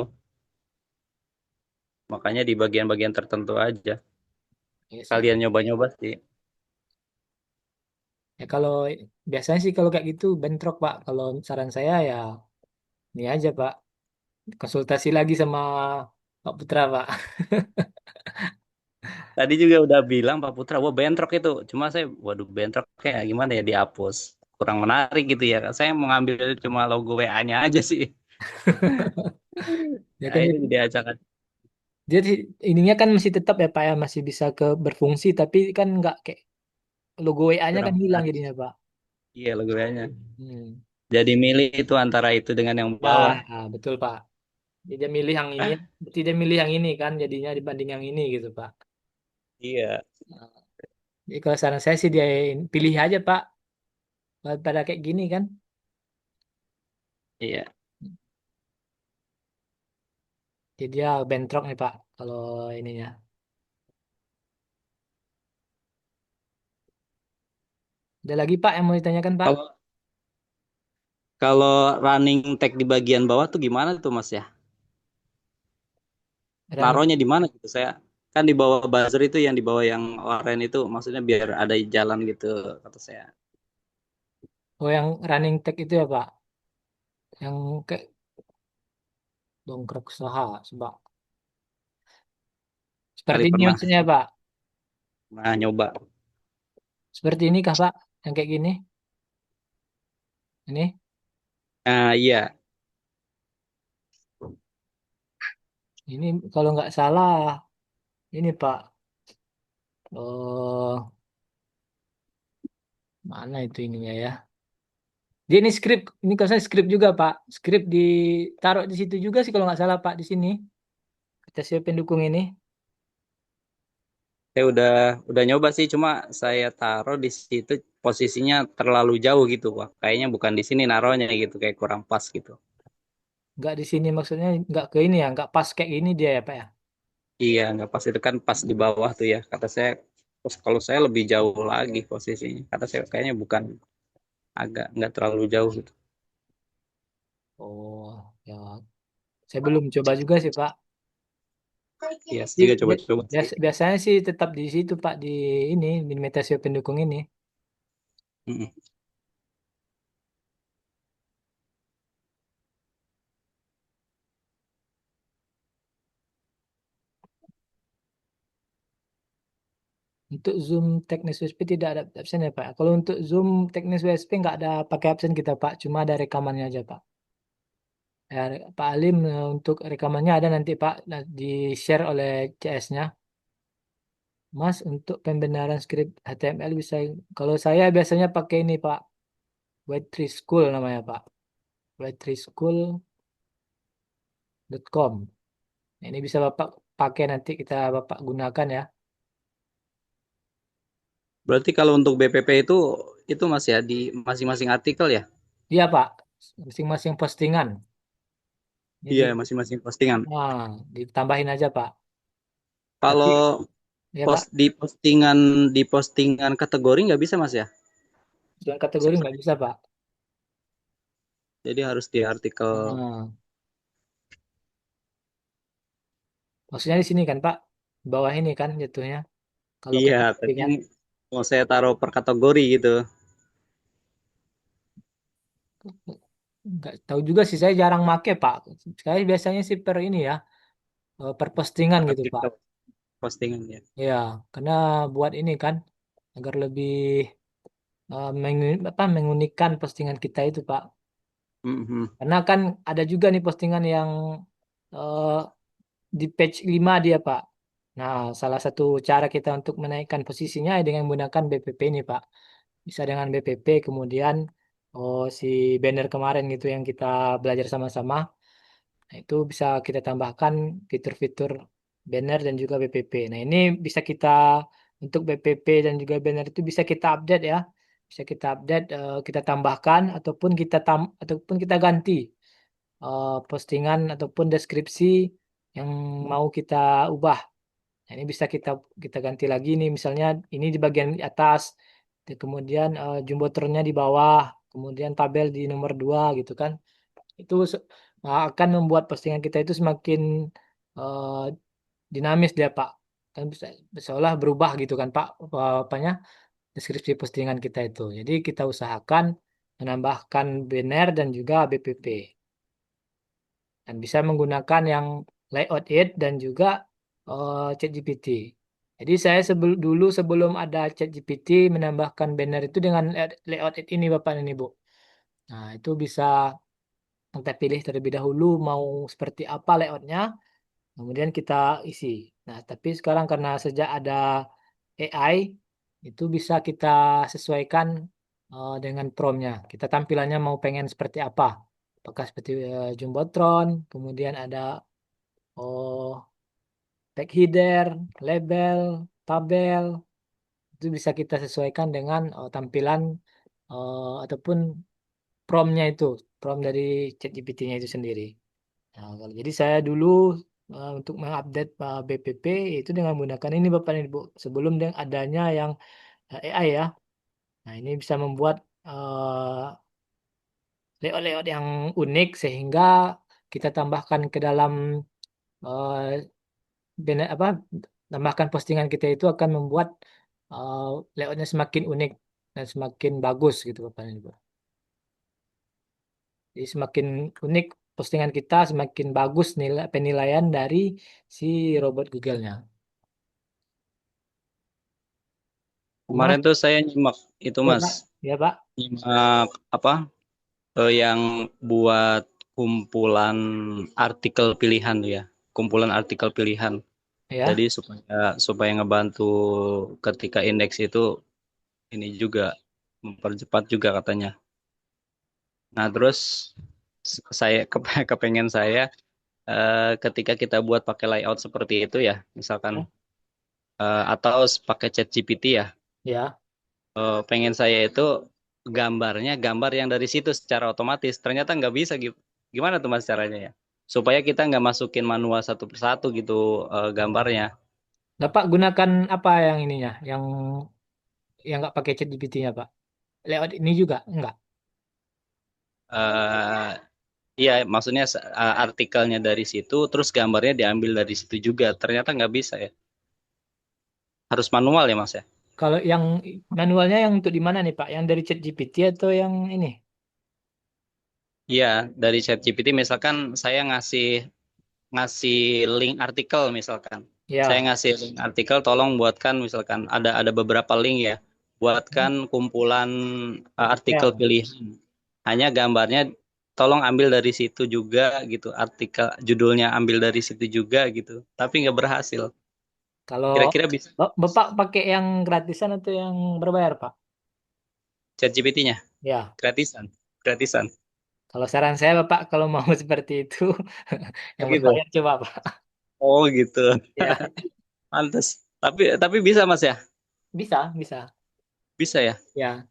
Makanya di bagian-bagian tertentu aja. Iya sih. Kalian nyoba-nyoba sih. Ya kalau biasanya sih kalau kayak gitu bentrok, Pak. Kalau saran saya ya ini aja, Pak. Konsultasi lagi sama Pak Putra, Pak. Tadi juga udah bilang Pak Putra, wah bentrok itu. Cuma saya, waduh bentrok kayak gimana ya dihapus. Kurang menarik gitu ya. Saya mau ngambil cuma logo WA-nya aja sih. Ya Nah, kan itu diacak. jadi ininya kan masih tetap ya, Pak, ya masih bisa ke berfungsi tapi kan nggak kayak logo WA-nya kan Kurang hilang menarik. jadinya, Pak. Iya logo WA-nya. Hmm. Jadi milih itu antara itu dengan yang Ya, bawah. betul, Pak. Jadi dia milih yang ini, berarti dia milih yang ini kan jadinya dibanding yang ini gitu, Pak. Iya, Nah, jadi kalau saran saya sih dia pilih aja, Pak. Pada kayak gini kan. iya. Jadi dia bentrok nih, Pak. Kalau ininya. Ada lagi, Pak, yang mau ditanyakan, Pak? Kalau kalau running tag di bagian bawah tuh gimana tuh Mas ya? Running. Naruhnya di mana gitu? Saya kan di bawah buzzer itu yang di bawah yang oranye itu maksudnya biar ada jalan gitu kata saya. Oh, yang running tag itu ya, Pak. Yang kayak dongkrak usaha, sebab. Seperti Kali ini pernah maksudnya, Pak. nyoba. Seperti ini kah, Pak? Yang kayak gini? Ini? Nah, iya. Ini kalau nggak salah, ini, Pak. Oh, mana itu ininya ya? Dia ini skrip, ini kalau saya skrip juga, Pak. Skrip ditaruh di situ juga sih kalau nggak salah, Pak, di sini. Kita siapin dukung ini. Saya udah nyoba sih cuma saya taruh di situ posisinya terlalu jauh gitu, Wah. Kayaknya bukan di sini naruhnya gitu kayak kurang pas gitu. Nggak di sini maksudnya nggak ke ini ya, nggak pas kayak ini dia ya, Pak ya. Iya, nggak pas itu kan pas di bawah tuh ya. Kata saya, terus kalau saya lebih jauh lagi posisinya. Kata saya kayaknya bukan agak nggak terlalu jauh gitu. Oh, ya. Saya belum coba juga sih, Pak. Iya, saya Di, juga coba-coba sih. biasanya sih tetap di situ, Pak, di ini, di Metasio pendukung ini. Mm-mm. Untuk Zoom teknis WSP tidak ada absen ya, Pak. Kalau untuk Zoom teknis WSP nggak ada pakai absen kita, Pak. Cuma ada rekamannya aja, Pak. Ya, Pak Alim, untuk rekamannya ada nanti, Pak, di-share oleh CS-nya. Mas, untuk pembenaran skrip HTML bisa, kalau saya biasanya pakai ini, Pak. White School namanya, Pak. Whitetreeschool.com. Nah, ini bisa Bapak pakai nanti kita Bapak gunakan ya. Berarti kalau untuk BPP itu Mas ya di masing-masing artikel ya? Iya, Pak. Masing-masing postingan. Iya, Jadi, masing-masing postingan. nah, ditambahin aja, Pak. Tapi, Kalau ya, Pak, di postingan kategori nggak bisa Mas ya? dengan kategori nggak bisa, Pak. Jadi harus di artikel. Nah, maksudnya di sini kan, Pak. Di bawah ini kan jatuhnya. Kalau Iya, tapi postingan, mau saya taruh per kategori gitu. nggak tahu juga sih. Saya jarang make, Pak. Saya biasanya sih per ini ya. Per postingan gitu, Pak. Artikel postingan ya. Ya, karena buat ini kan. Agar lebih mengunikkan postingan kita itu, Pak. Mhm. Karena kan ada juga nih postingan yang eh, di page 5 dia, Pak. Nah, salah satu cara kita untuk menaikkan posisinya dengan menggunakan BPP ini, Pak. Bisa dengan BPP, kemudian si banner kemarin gitu yang kita belajar sama-sama. Nah, itu bisa kita tambahkan fitur-fitur banner dan juga BPP. Nah, ini bisa kita untuk BPP dan juga banner itu bisa kita update ya. Bisa kita update, kita tambahkan ataupun kita ganti postingan ataupun deskripsi yang mau kita ubah. Nah, ini bisa kita kita ganti lagi nih, misalnya ini di bagian atas, kemudian jumbotronnya di bawah, kemudian tabel di nomor 2 gitu kan. Itu akan membuat postingan kita itu semakin eh, dinamis dia Pak. Kan bisa seolah berubah gitu kan Pak, apanya deskripsi postingan kita itu. Jadi kita usahakan menambahkan banner dan juga BPP. Dan bisa menggunakan yang layout it dan juga ChatGPT. Jadi saya dulu sebelum ada ChatGPT menambahkan banner itu dengan layout it ini Bapak dan Ibu. Nah, itu bisa kita pilih terlebih dahulu mau seperti apa layoutnya, kemudian kita isi. Nah, tapi sekarang karena sejak ada AI, itu bisa kita sesuaikan dengan promptnya. Kita tampilannya mau pengen seperti apa. Apakah seperti Jumbotron, kemudian ada oh, tag header, label, tabel, itu bisa kita sesuaikan dengan tampilan ataupun promptnya itu, prompt dari ChatGPT-nya itu sendiri. Nah, jadi saya dulu untuk mengupdate BPP itu dengan menggunakan ini Bapak dan Ibu sebelum dengan adanya yang AI ya. Nah, ini bisa membuat layout-layout yang unik sehingga kita tambahkan ke dalam eh, apa tambahkan postingan kita itu akan membuat uh, layoutnya semakin unik dan semakin bagus gitu Bapak dan Ibu. Jadi semakin unik postingan kita, semakin bagus nilai penilaian dari si robot Google-nya. Mas, Kemarin tuh saya nyimak itu ya Mas, Pak, ya Pak, nyimak apa yang buat kumpulan artikel pilihan tuh ya, kumpulan artikel pilihan. Jadi ya. supaya supaya ngebantu ketika indeks itu ini juga mempercepat juga katanya. Nah, terus saya kepengen saya ketika kita buat pakai layout seperti itu ya, misalkan atau pakai chat GPT ya, Ya. pengen saya itu gambarnya gambar yang dari situ secara otomatis. Ternyata nggak bisa gitu. Gimana tuh Mas caranya ya? Supaya kita nggak masukin manual satu persatu gitu gambarnya. Bapak gunakan apa yang ininya, yang nggak pakai chat GPT-nya Pak? Layout ini juga enggak. eh Iya, maksudnya artikelnya dari situ, terus gambarnya diambil dari situ juga. Ternyata nggak bisa ya. Harus manual ya Mas ya. Kalau yang manualnya yang untuk di mana nih Pak? Yang dari chat GPT atau yang ini? Iya, dari ChatGPT misalkan saya ngasih ngasih link artikel misalkan. Saya Ya. ngasih link artikel tolong buatkan misalkan ada beberapa link ya. Buatkan kumpulan artikel Artikel. pilihan. Hanya gambarnya tolong ambil dari situ juga gitu. Artikel judulnya ambil dari situ juga gitu. Tapi nggak berhasil. Kalau Kira-kira bisa Bapak pakai yang gratisan atau yang berbayar, Pak? ChatGPT-nya Ya, gratisan. Gratisan. kalau saran saya Bapak kalau mau seperti itu Oh yang gitu. berbayar coba, Pak. Oh gitu. Ya, Pantes. Tapi bisa Mas ya? bisa, bisa. Bisa ya? Ya,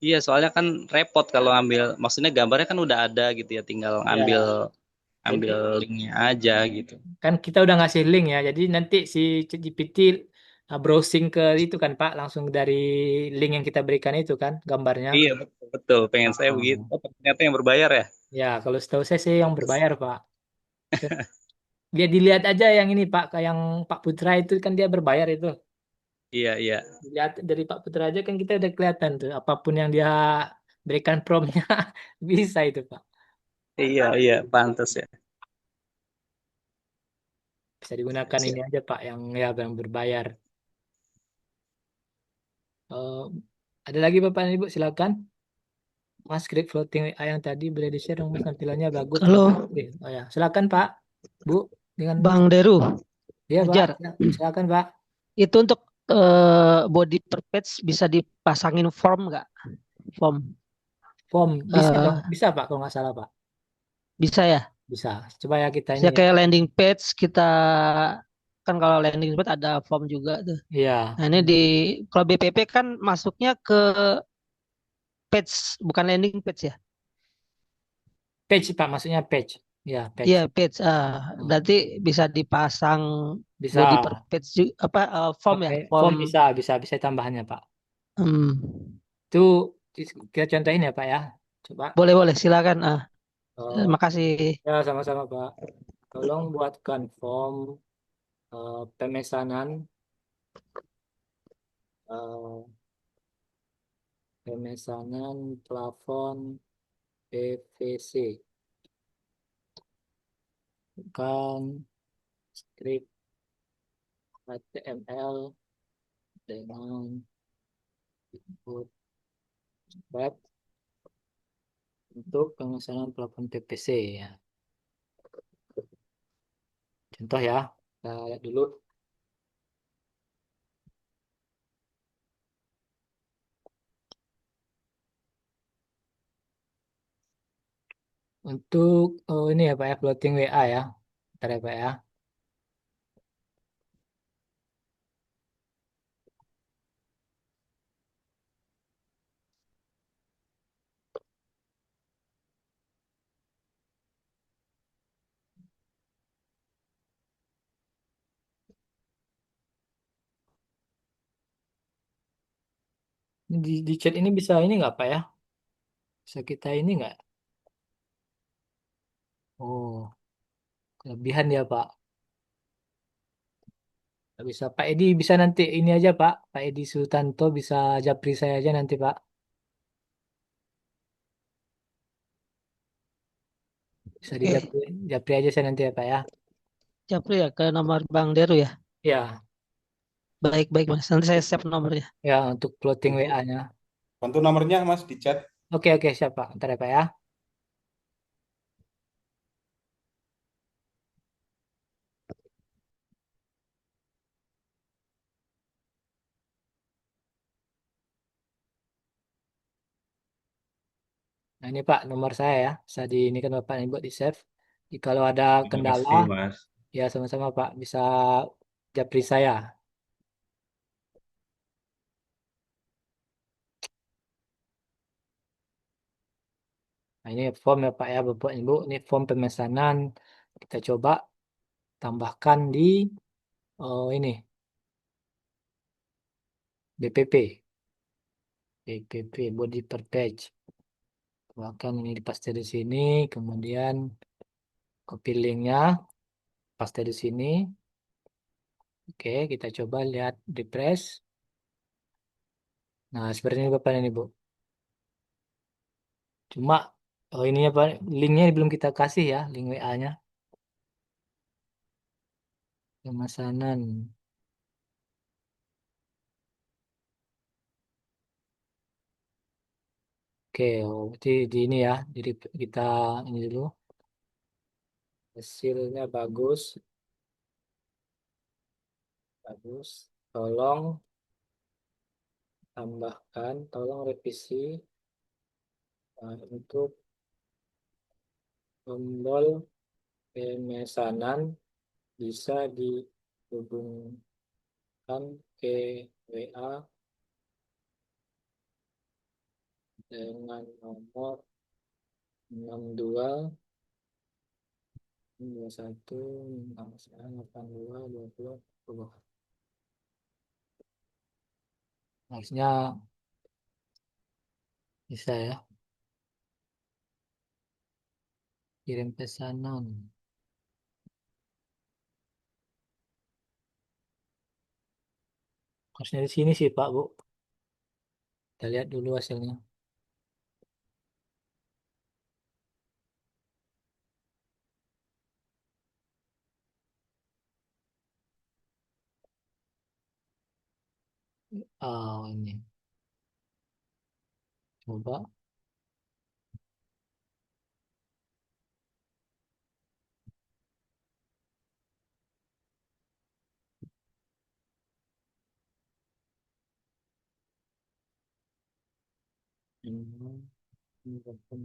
Iya, soalnya kan repot kalau ambil, maksudnya gambarnya kan udah ada gitu ya, tinggal ngambil ya. ambil Jadi linknya aja gitu. kan kita udah ngasih link ya. Jadi nanti si ChatGPT browsing ke itu kan, Pak, langsung dari link yang kita berikan itu kan gambarnya. Iya betul, betul. Pengen saya begitu. Oh. Oh, ternyata yang berbayar ya. Ya, kalau setahu saya sih yang Pantes. berbayar, Pak. Dia dilihat aja yang ini, Pak, kayak yang Pak Putra itu kan dia berbayar itu. Iya iya Lihat dari Pak Putra aja kan kita udah kelihatan tuh apapun yang dia berikan promptnya bisa itu Pak. iya iya, pantas ya. Bisa digunakan ini Siap. aja Pak yang ya yang berbayar. Eh, ada lagi Bapak dan Ibu silakan. Mas script floating AI yang tadi boleh di-share dong Mas tampilannya bagus dan Halo, oh ya silakan Pak. Bu dengan Bang Deru, ya Pak. Fajar. Silakan Pak. Itu untuk body per page bisa dipasangin form nggak? Form. Form bisa dong Eh, bisa Pak kalau nggak salah Pak. bisa ya? Bisa. Coba ya kita ini Bisa ya. kayak landing page kita kan kalau landing page ada form juga tuh. Iya. Nah ini di kalau BPP kan masuknya ke page bukan landing page ya. Page Pak maksudnya page. Ya, Iya, patch. page. Nah, Berarti bisa dipasang bisa body per page juga apa form ya, pakai form. form, bisa tambahannya, Pak. Hmm. Itu kita contohin ya, Pak ya. Coba. Boleh boleh silakan. Eh, Terima kasih. ya, sama-sama, Pak. Tolong buatkan form pemesanan eh, pemesanan plafon PVC. Bukan script HTML dengan input web untuk pemesanan plafon PVC ya. Contoh ya, kita lihat dulu. Untuk ini ya Pak ya, floating WA ya. Bentar ya Pak ya. Di chat ini bisa ini nggak Pak ya? Bisa kita ini nggak? Oh, kelebihan ya Pak. Nggak bisa. Pak Edi bisa nanti ini aja Pak. Pak Edi Sultanto bisa japri saya aja nanti Pak. Bisa Oke, japri aja saya nanti ya Pak ya. Japri ya ke nomor Bang Deru ya. Ya, Baik baik Mas. Nanti saya save nomornya. ya untuk floating Bantu, WA-nya. bantu nomornya Mas di chat. Oke, siap Pak. Ntar ya Pak ya. Nah ini Pak nomor saya ya. Bisa di ini kan Bapak ini buat di save. Kalau ada Terima kendala, kasih Mas. ya sama-sama Pak. Bisa japri saya. Nah ini form ya Pak ya Bapak Ibu. Ini form pemesanan. Kita coba tambahkan di ini BPP. BPP body per page. Bahkan ini dipaste di sini. Kemudian copy linknya. Paste di sini. Oke, kita coba lihat refresh. Nah, seperti ini Bapak ini Bu. Cuma ininya Pak, linknya belum kita kasih ya, link WA-nya. Pemesanan. Oke, berarti di ini ya. Jadi kita ini dulu. Hasilnya bagus, bagus. Tolong tambahkan, tolong revisi untuk tombol pemesanan bisa dihubungkan ke WA dengan nomor 62 21 82 20. Harusnya bisa ya, kirim pesanan. Harusnya di sini sih Pak, Bu. Kita lihat dulu hasilnya. Oh, ini. Coba. Ini. Ini open.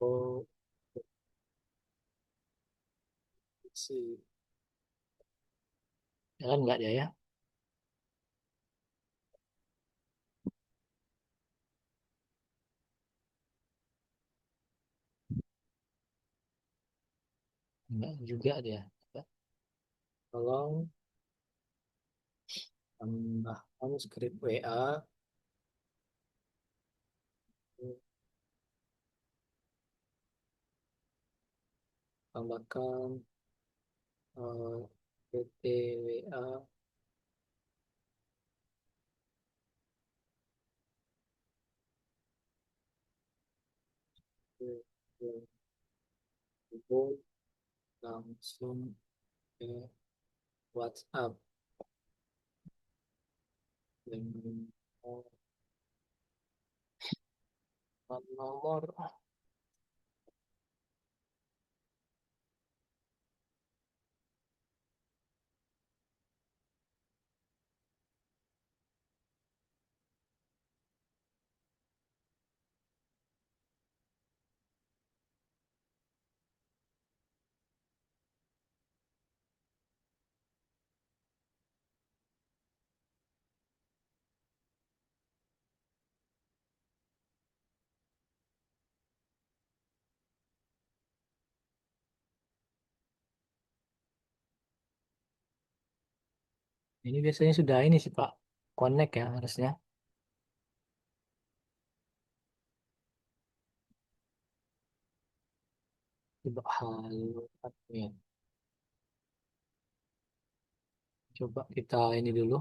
Oh, si jalan nggak dia ya? Enggak juga dia. Coba tolong tambahkan script WA. Tambahkan PT WA. Hubung langsung ke WhatsApp dengan nomor. Ini biasanya sudah ini sih Pak, connect ya harusnya. Coba halo admin. Coba kita ini dulu.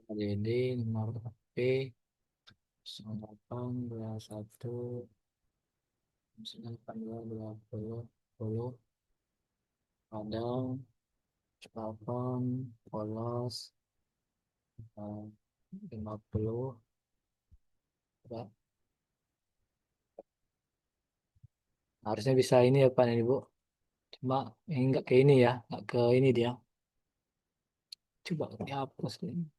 Jadi nomor HP 0821 9220 Padang 8 polos 50. Pak. Harusnya bisa ini ya Pak ini Bu. Cuma ini enggak ke ini ya, enggak ke ini dia. Coba dihapus ini.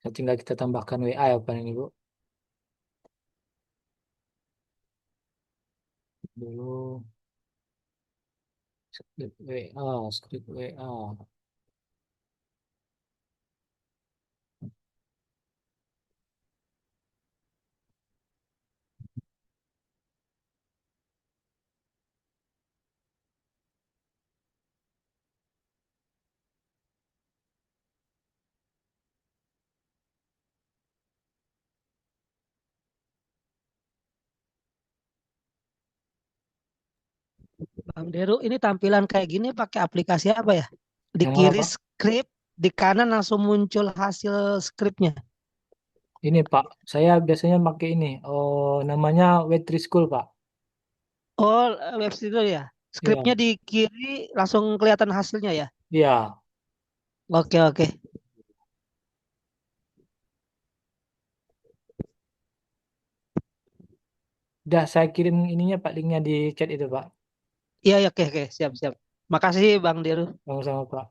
Ya, tinggal kita tambahkan WA ya Pak ini Bu. Dulu script WA, script WA. Bang Deru, ini tampilan kayak gini pakai aplikasi apa ya? Di Yang mana kiri Pak? skrip, di kanan langsung muncul hasil skripnya. Ini Pak, saya biasanya pakai ini. Oh, namanya Waitress School Pak. Oh, web studio ya. Iya, Skripnya di kiri langsung kelihatan hasilnya ya. iya. Oke, oke. Udah saya kirim ininya Pak, linknya di chat itu Pak. Iya, iya, oke, oke, siap, siap. Makasih Bang Deru. Sama-sama Pak.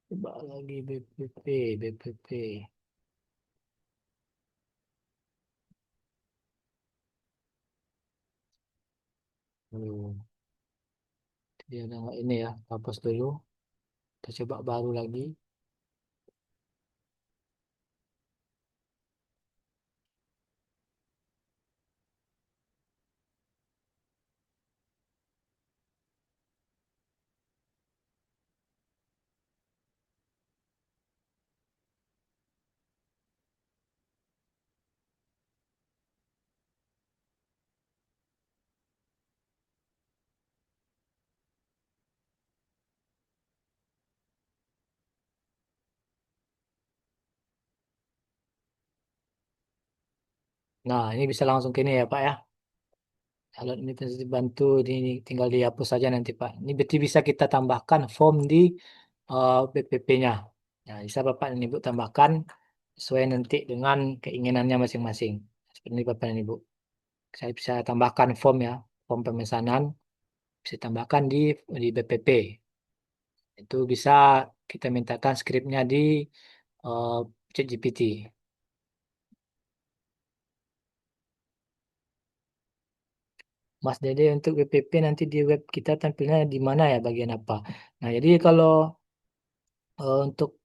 Coba lagi BPP, BPP. Hmm. Dia udah nggak ini ya, hapus dulu. Kita coba baru lagi. Nah, ini bisa langsung ke ini ya Pak ya. Kalau ini bisa dibantu, ini tinggal dihapus saja nanti Pak. Ini berarti bisa kita tambahkan form di BPP-nya. Nah, bisa Bapak dan Ibu tambahkan sesuai nanti dengan keinginannya masing-masing. Seperti ini Bapak dan Ibu. Saya bisa tambahkan form ya, form pemesanan. Bisa tambahkan di BPP. Itu bisa kita mintakan skripnya di uh, ChatGPT. Mas Dede untuk BPP nanti di web kita tampilnya di mana ya bagian apa? Nah, jadi kalau untuk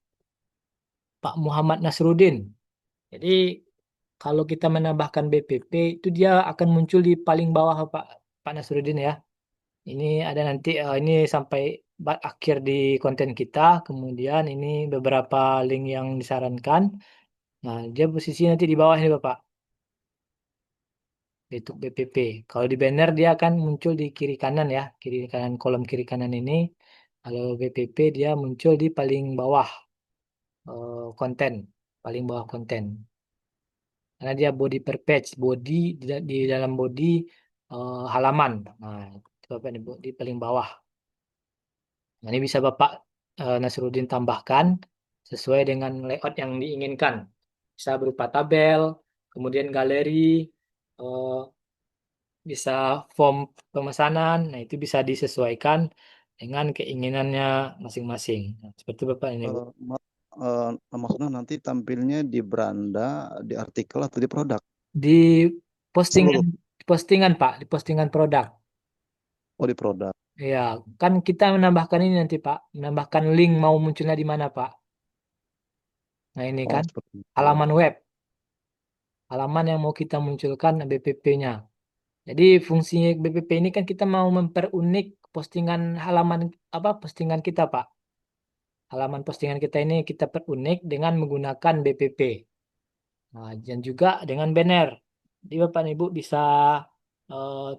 Pak Muhammad Nasruddin, jadi kalau kita menambahkan BPP itu dia akan muncul di paling bawah Pak Nasruddin ya. Ini ada nanti ini sampai akhir di konten kita, kemudian ini beberapa link yang disarankan. Nah, dia posisi nanti di bawah ini Bapak. Itu BPP. Kalau di banner dia akan muncul di kiri kanan ya, kiri kanan kolom kiri kanan ini. Kalau BPP dia muncul di paling bawah konten, paling bawah konten. Karena dia body per page, body di dalam body halaman. Nah, itu Bapak Ibu di paling bawah. Nah, ini bisa Bapak Nasruddin tambahkan sesuai dengan layout yang diinginkan. Bisa berupa tabel, kemudian galeri, eh, bisa form pemesanan, nah itu bisa disesuaikan dengan keinginannya masing-masing. Nah, seperti Bapak ini, Bu. Maksudnya nanti tampilnya di beranda, di artikel atau di produk Di postingan, seluruh. postingan Pak, di postingan produk. Oh, di produk. Ya, kan kita menambahkan ini nanti Pak, menambahkan link mau munculnya di mana Pak. Nah ini Oh, kan seperti itu. halaman web, halaman yang mau kita munculkan BPP-nya. Jadi fungsi BPP ini kan kita mau memperunik postingan halaman apa postingan kita Pak. Halaman postingan kita ini kita perunik dengan menggunakan BPP. Nah, dan juga dengan banner. Jadi Bapak dan Ibu bisa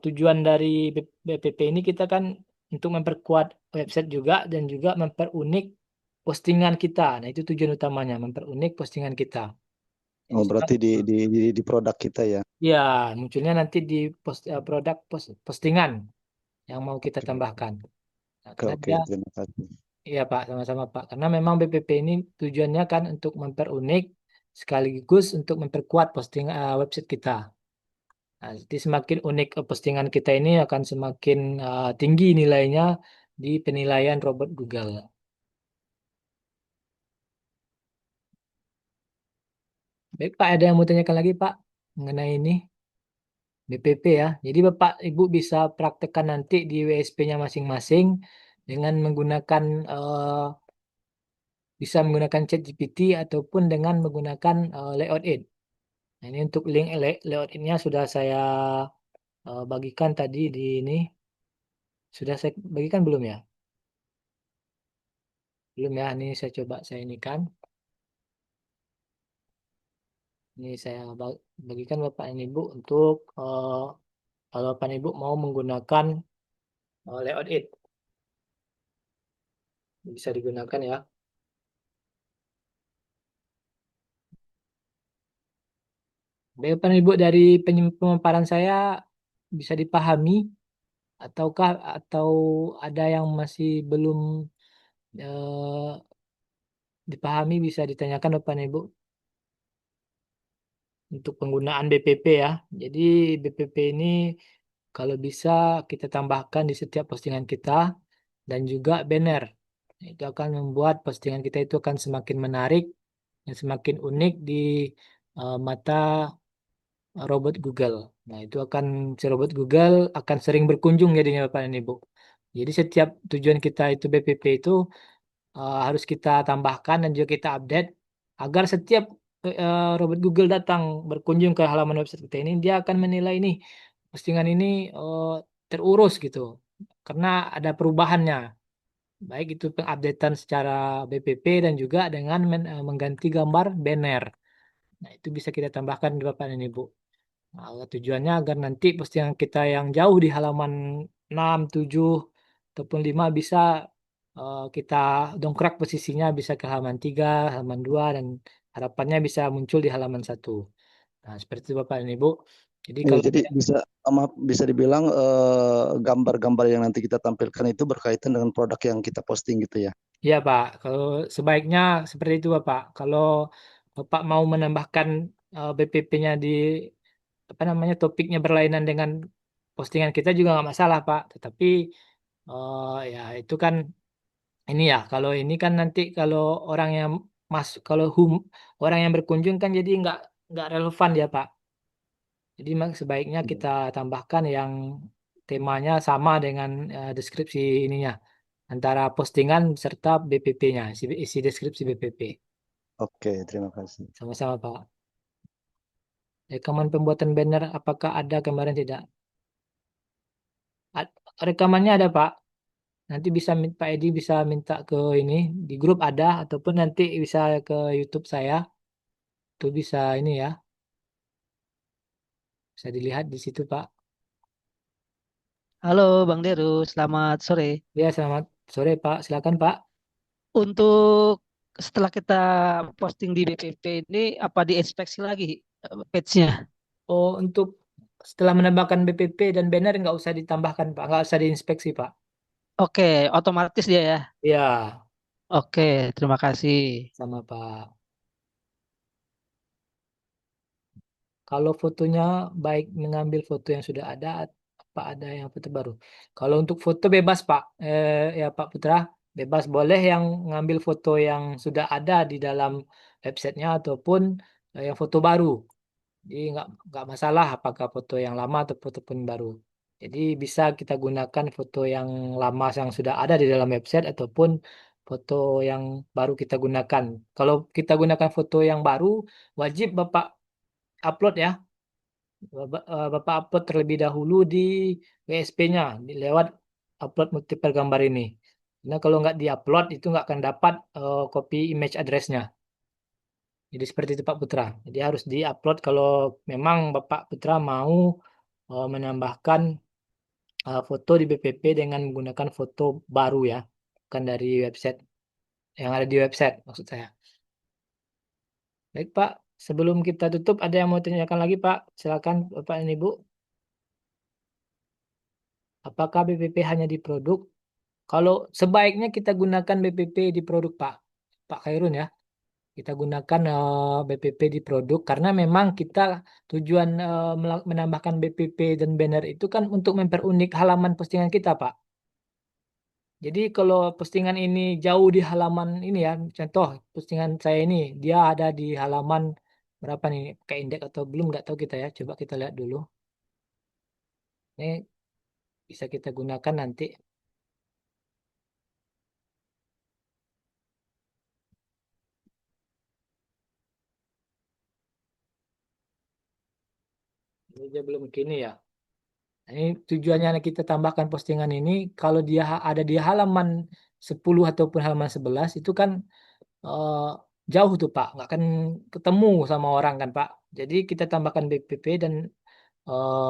tujuan dari BPP ini kita kan untuk memperkuat website juga dan juga memperunik postingan kita. Nah, itu tujuan utamanya, memperunik postingan kita. Oh, Jadi, berarti di produk kita ya. ya, munculnya nanti di produk postingan yang mau kita Oke, tambahkan. Nah, oke, karena oke. dia, Terima kasih. iya Pak, sama-sama Pak. Karena memang BPP ini tujuannya kan untuk memperunik sekaligus untuk memperkuat posting website kita. Nah, jadi semakin unik postingan kita ini akan semakin tinggi nilainya di penilaian robot Google. Baik Pak, ada yang mau tanyakan lagi Pak mengenai ini BPP ya. Jadi Bapak Ibu bisa praktekkan nanti di WSP-nya masing-masing dengan menggunakan bisa menggunakan ChatGPT ataupun dengan menggunakan Layout It. Nah, ini untuk link Layout It-nya sudah saya bagikan tadi di ini. Sudah saya bagikan belum ya? Belum ya. Ini saya coba saya ini kan. Ini saya bagikan Bapak dan Ibu untuk kalau Bapak dan Ibu mau menggunakan Layout It. Bisa digunakan ya. Baik, Bapak dan Ibu dari pemaparan saya bisa dipahami ataukah atau ada yang masih belum eh, dipahami bisa ditanyakan Bapak dan Ibu untuk penggunaan BPP ya. Jadi BPP ini kalau bisa kita tambahkan di setiap postingan kita dan juga banner. Itu akan membuat postingan kita itu akan semakin menarik dan semakin unik di mata robot Google. Nah, itu akan si robot Google akan sering berkunjung jadinya Bapak dan Ibu. Jadi setiap tujuan kita itu BPP itu harus kita tambahkan dan juga kita update agar setiap robot Google datang berkunjung ke halaman website kita ini, dia akan menilai nih postingan ini terurus gitu karena ada perubahannya, baik itu pengupdatean secara BPP dan juga dengan mengganti gambar banner. Nah, itu bisa kita tambahkan Bapak dan Ibu. Nah, tujuannya agar nanti postingan kita yang jauh di halaman 6, 7, ataupun 5 bisa kita dongkrak posisinya bisa ke halaman 3, halaman 2, dan harapannya bisa muncul di halaman 1. Nah, seperti itu Bapak dan Ibu. Jadi Ya, kalau jadi bisa dibilang gambar-gambar yang nanti kita tampilkan itu berkaitan dengan produk yang kita posting gitu ya. ya Pak, kalau sebaiknya seperti itu Bapak. Kalau Bapak mau menambahkan BPP-nya di apa namanya topiknya berlainan dengan postingan kita juga nggak masalah Pak. Tetapi ya itu kan ini ya, kalau ini kan nanti kalau orang yang masuk, kalau orang yang berkunjung kan jadi nggak relevan ya Pak. Jadi sebaiknya kita tambahkan yang temanya sama dengan deskripsi ininya antara postingan serta BPP-nya, isi deskripsi BPP. Oke, terima kasih. Sama-sama Pak. Rekaman pembuatan banner apakah ada kemarin tidak? Rekamannya ada Pak. Nanti bisa Pak Edi bisa minta ke ini di grup ada ataupun nanti bisa ke YouTube saya. Itu bisa ini ya, bisa dilihat di situ Pak. Halo Bang Deru, selamat sore. Ya, selamat sore Pak. Silakan Pak. Untuk setelah kita posting di BPP ini, apa diinspeksi lagi page-nya? Oh, untuk setelah menambahkan BPP dan banner nggak usah ditambahkan Pak, nggak usah diinspeksi Pak. Oke, otomatis dia ya. Ya, Oke, terima kasih. sama Pak. Kalau fotonya baik mengambil foto yang sudah ada, apa ada yang foto baru? Kalau untuk foto bebas Pak, ya Pak Putra, bebas boleh yang ngambil foto yang sudah ada di dalam websitenya ataupun yang foto baru. Jadi nggak masalah apakah foto yang lama atau foto pun baru. Jadi bisa kita gunakan foto yang lama yang sudah ada di dalam website ataupun foto yang baru kita gunakan. Kalau kita gunakan foto yang baru, wajib Bapak upload ya. Bapak upload terlebih dahulu di WSP-nya lewat upload multiple gambar ini. Karena kalau nggak diupload itu nggak akan dapat copy image address-nya. Jadi seperti itu Pak Putra. Jadi harus diupload kalau memang Bapak Putra mau menambahkan foto di BPP dengan menggunakan foto baru ya, bukan dari website yang ada di website maksud saya. Baik Pak, sebelum kita tutup ada yang mau tanyakan lagi Pak? Silakan Bapak dan Ibu. Apakah BPP hanya di produk? Kalau sebaiknya kita gunakan BPP di produk Pak, Pak Khairun ya. Kita gunakan BPP di produk karena memang kita tujuan menambahkan BPP dan banner itu kan untuk memperunik halaman postingan kita, Pak. Jadi kalau postingan ini jauh di halaman ini ya, contoh postingan saya ini dia ada di halaman berapa nih, kayak indeks atau belum nggak tahu kita ya. Coba kita lihat dulu. Ini bisa kita gunakan nanti. Ini dia belum kini ya. Ini tujuannya kita tambahkan postingan ini kalau dia ada di halaman 10 ataupun halaman 11 itu kan eh, jauh tuh Pak, nggak akan ketemu sama orang kan Pak. Jadi kita tambahkan BPP dan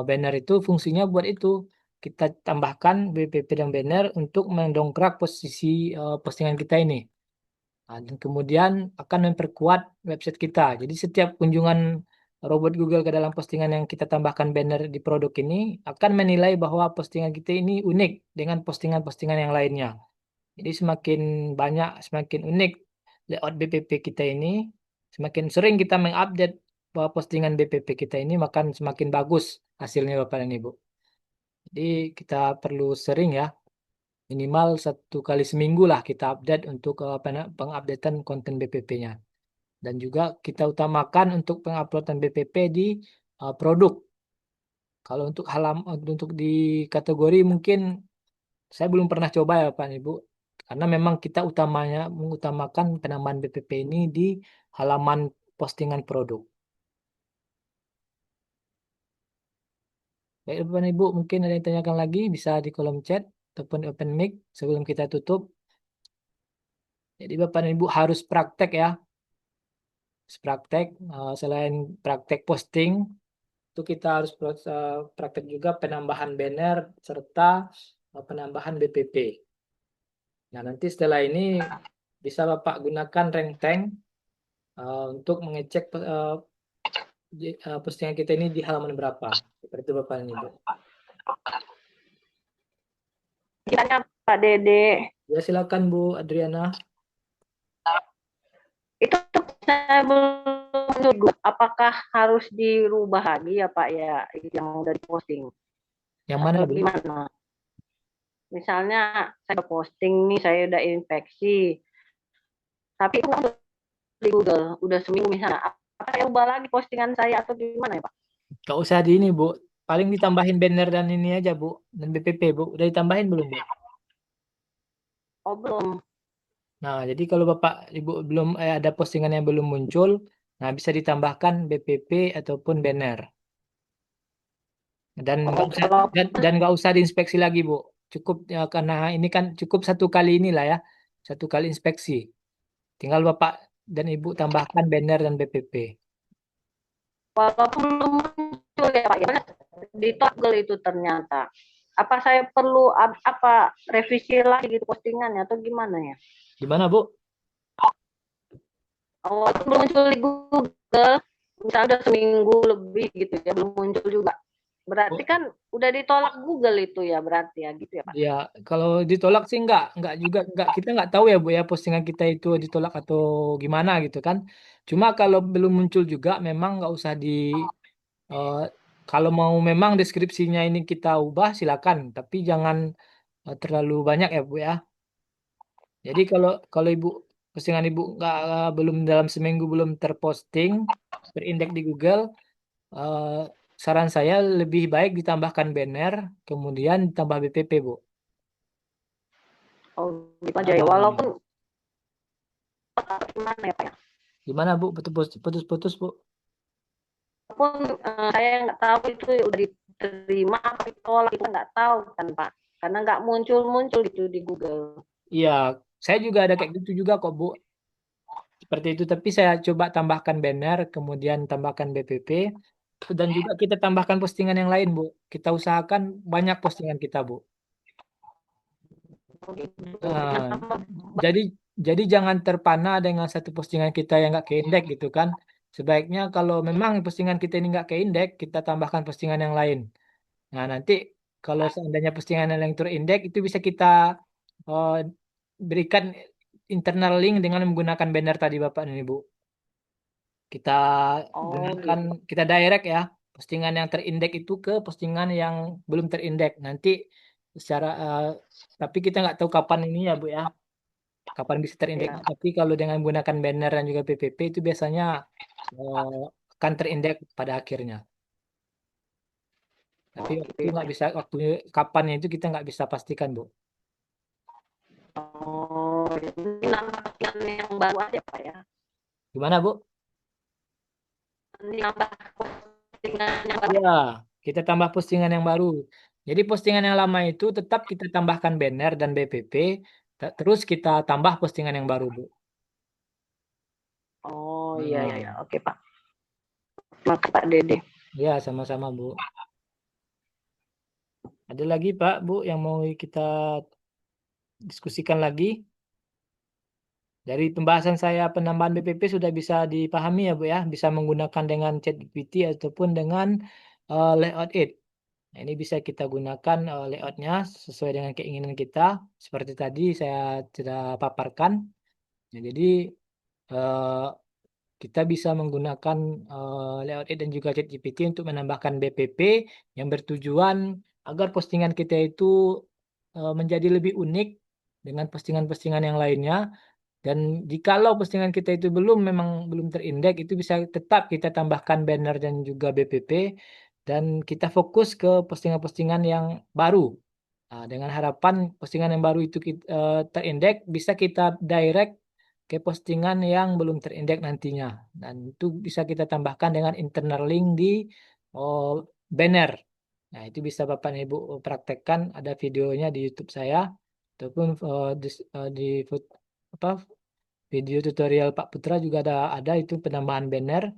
banner itu fungsinya buat itu. Kita tambahkan BPP dan banner untuk mendongkrak posisi postingan kita ini. Nah, dan kemudian akan memperkuat website kita. Jadi setiap kunjungan robot Google ke dalam postingan yang kita tambahkan banner di produk ini akan menilai bahwa postingan kita ini unik dengan postingan-postingan yang lainnya. Jadi semakin banyak, semakin unik layout BPP kita ini, semakin sering kita mengupdate bahwa postingan BPP kita ini, maka semakin bagus hasilnya Bapak dan Ibu. Jadi kita perlu sering ya, minimal 1 kali seminggu lah kita update untuk pengupdatean konten BPP-nya. Dan juga kita utamakan untuk penguploadan BPP di produk. Kalau untuk di kategori mungkin saya belum pernah coba ya Pak dan Ibu. Karena memang kita mengutamakan penambahan BPP ini di halaman postingan produk. Baik Bapak dan Ibu, mungkin ada yang tanyakan lagi bisa di kolom chat ataupun open mic sebelum kita tutup. Jadi Bapak dan Ibu harus praktek ya. Praktek, selain praktek posting, itu kita harus praktek juga penambahan banner serta penambahan BPP. Nah, nanti setelah ini bisa Bapak gunakan rank tank untuk mengecek postingan kita ini di halaman berapa. Seperti itu Bapak dan Ibu. Tanya Pak Dede, Ya, silakan Bu Adriana. itu saya belum menurut, apakah harus dirubah lagi ya Pak ya yang udah diposting Yang mana atau Bu? gimana? Misalnya saya udah posting nih, saya udah infeksi, tapi itu udah di Google udah seminggu misalnya, apakah saya ubah lagi postingan saya atau gimana ya Pak? Gak usah di ini Bu. Paling ditambahin banner dan ini aja Bu. Dan BPP Bu. Udah ditambahin belum Bu? Oh belum. Nah, jadi kalau Bapak Ibu belum ada postingan yang belum muncul, nah bisa ditambahkan BPP ataupun banner. Dan nggak usah Kalau dan nggak usah diinspeksi lagi Bu. Cukup ya, karena ini kan cukup satu kali inilah ya, satu kali inspeksi. Tinggal Bapak dan Ibu tambahkan banner dan BPP. walaupun belum muncul ya Pak, gimana di toggle itu ternyata. Apa saya perlu apa revisi lagi gitu postingannya atau gimana ya? Gimana Bu? Walaupun belum muncul di Google, misalnya udah seminggu lebih gitu ya, belum muncul juga. Berarti kan udah ditolak Google itu ya berarti ya gitu ya Pak. Ya, kalau ditolak sih enggak juga enggak kita enggak tahu ya Bu ya postingan kita itu ditolak atau gimana gitu kan. Cuma kalau belum muncul juga memang nggak usah eh, kalau mau memang deskripsinya ini kita ubah silakan, tapi jangan terlalu banyak ya Bu ya. Jadi kalau Ibu postingan Ibu nggak belum dalam seminggu belum terposting, terindeks di Google, eh, saran saya lebih baik ditambahkan banner, kemudian ditambah BPP Bu. Oh gitu aja ya. Walaupun gimana ya Pak ya. Gimana Bu? Putus-putus Bu. Walaupun saya nggak tahu itu udah diterima apa ditolak itu nggak tahu kan Pak. Karena nggak muncul-muncul gitu di Google. Iya, saya juga ada kayak gitu juga kok Bu. Seperti itu, tapi saya coba tambahkan banner, kemudian tambahkan BPP, dan juga kita tambahkan postingan yang lain Bu. Kita usahakan banyak postingan kita Bu. Ah, jadi jadi jangan terpana dengan satu postingan kita yang nggak keindek gitu kan. Sebaiknya kalau memang postingan kita ini nggak keindek, kita tambahkan postingan yang lain. Nah nanti kalau seandainya postingan yang terindek itu bisa kita eh, berikan internal link dengan menggunakan banner tadi Bapak dan Ibu. Kita gunakan, gitu. kita direct ya postingan yang terindek itu ke postingan yang belum terindek. Nanti secara tapi kita nggak tahu kapan ini ya Bu ya. Kapan bisa terindeks. Ya. Tapi kalau dengan menggunakan banner dan juga PPP itu biasanya eh, akan terindeks pada akhirnya. Tapi waktu Gitu nggak ya. bisa waktu kapannya itu kita nggak bisa pastikan Bu. Oh, ini nambah postingan yang baru aja Pak ya. Gimana Bu? Ini nambah postingan yang baru. Ya, kita tambah postingan yang baru. Jadi postingan yang lama itu tetap kita tambahkan banner dan BPP, terus kita tambah postingan yang baru Bu. Oh iya iya Nah, ya. Oke Pak. Makasih Pak Dede. ya sama-sama Bu. Ada lagi Pak, Bu yang mau kita diskusikan lagi? Dari pembahasan saya penambahan BPP sudah bisa dipahami ya Bu ya, bisa menggunakan dengan ChatGPT ataupun dengan layout it. Nah, ini bisa kita gunakan layoutnya sesuai dengan keinginan kita. Seperti tadi saya sudah paparkan. Nah, jadi eh, kita bisa menggunakan layout it dan juga ChatGPT untuk menambahkan BPP yang bertujuan agar postingan kita itu menjadi lebih unik dengan postingan-postingan yang lainnya. Dan jikalau postingan kita itu memang belum terindeks, itu bisa tetap kita tambahkan banner dan juga BPP, dan kita fokus ke postingan-postingan yang baru. Nah, dengan harapan postingan yang baru itu terindeks, bisa kita direct ke postingan yang belum terindeks nantinya. Dan itu bisa kita tambahkan dengan internal link di oh, banner. Nah, itu bisa Bapak dan Ibu praktekkan, ada videonya di YouTube saya, ataupun di apa, video tutorial Pak Putra juga ada itu penambahan banner.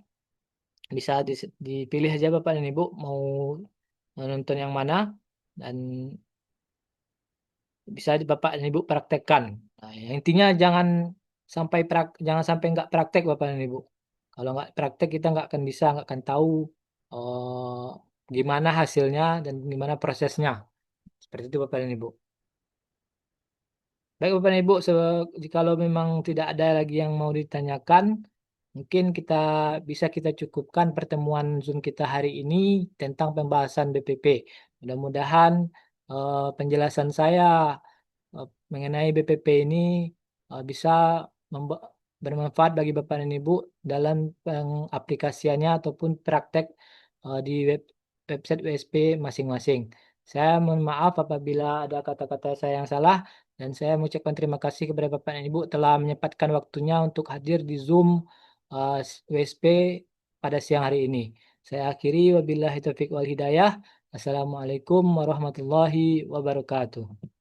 Bisa dipilih aja Bapak dan Ibu mau nonton yang mana, dan bisa Bapak dan Ibu praktekkan. Nah, yang intinya jangan sampai nggak praktek Bapak dan Ibu. Kalau nggak praktek kita nggak akan tahu eh, gimana hasilnya dan gimana prosesnya. Seperti itu Bapak dan Ibu. Baik Bapak dan Ibu, jikalau memang tidak ada lagi yang mau ditanyakan, mungkin bisa kita cukupkan pertemuan Zoom kita hari ini tentang pembahasan BPP. Mudah-mudahan penjelasan saya mengenai BPP ini bisa bermanfaat bagi Bapak dan Ibu dalam pengaplikasiannya ataupun praktek di website WSP masing-masing. Saya mohon maaf apabila ada kata-kata saya yang salah, dan saya mengucapkan terima kasih kepada Bapak dan Ibu telah menyempatkan waktunya untuk hadir di Zoom WSP pada siang hari ini. Saya akhiri, wabillahi taufiq wal hidayah. Assalamualaikum warahmatullahi wabarakatuh.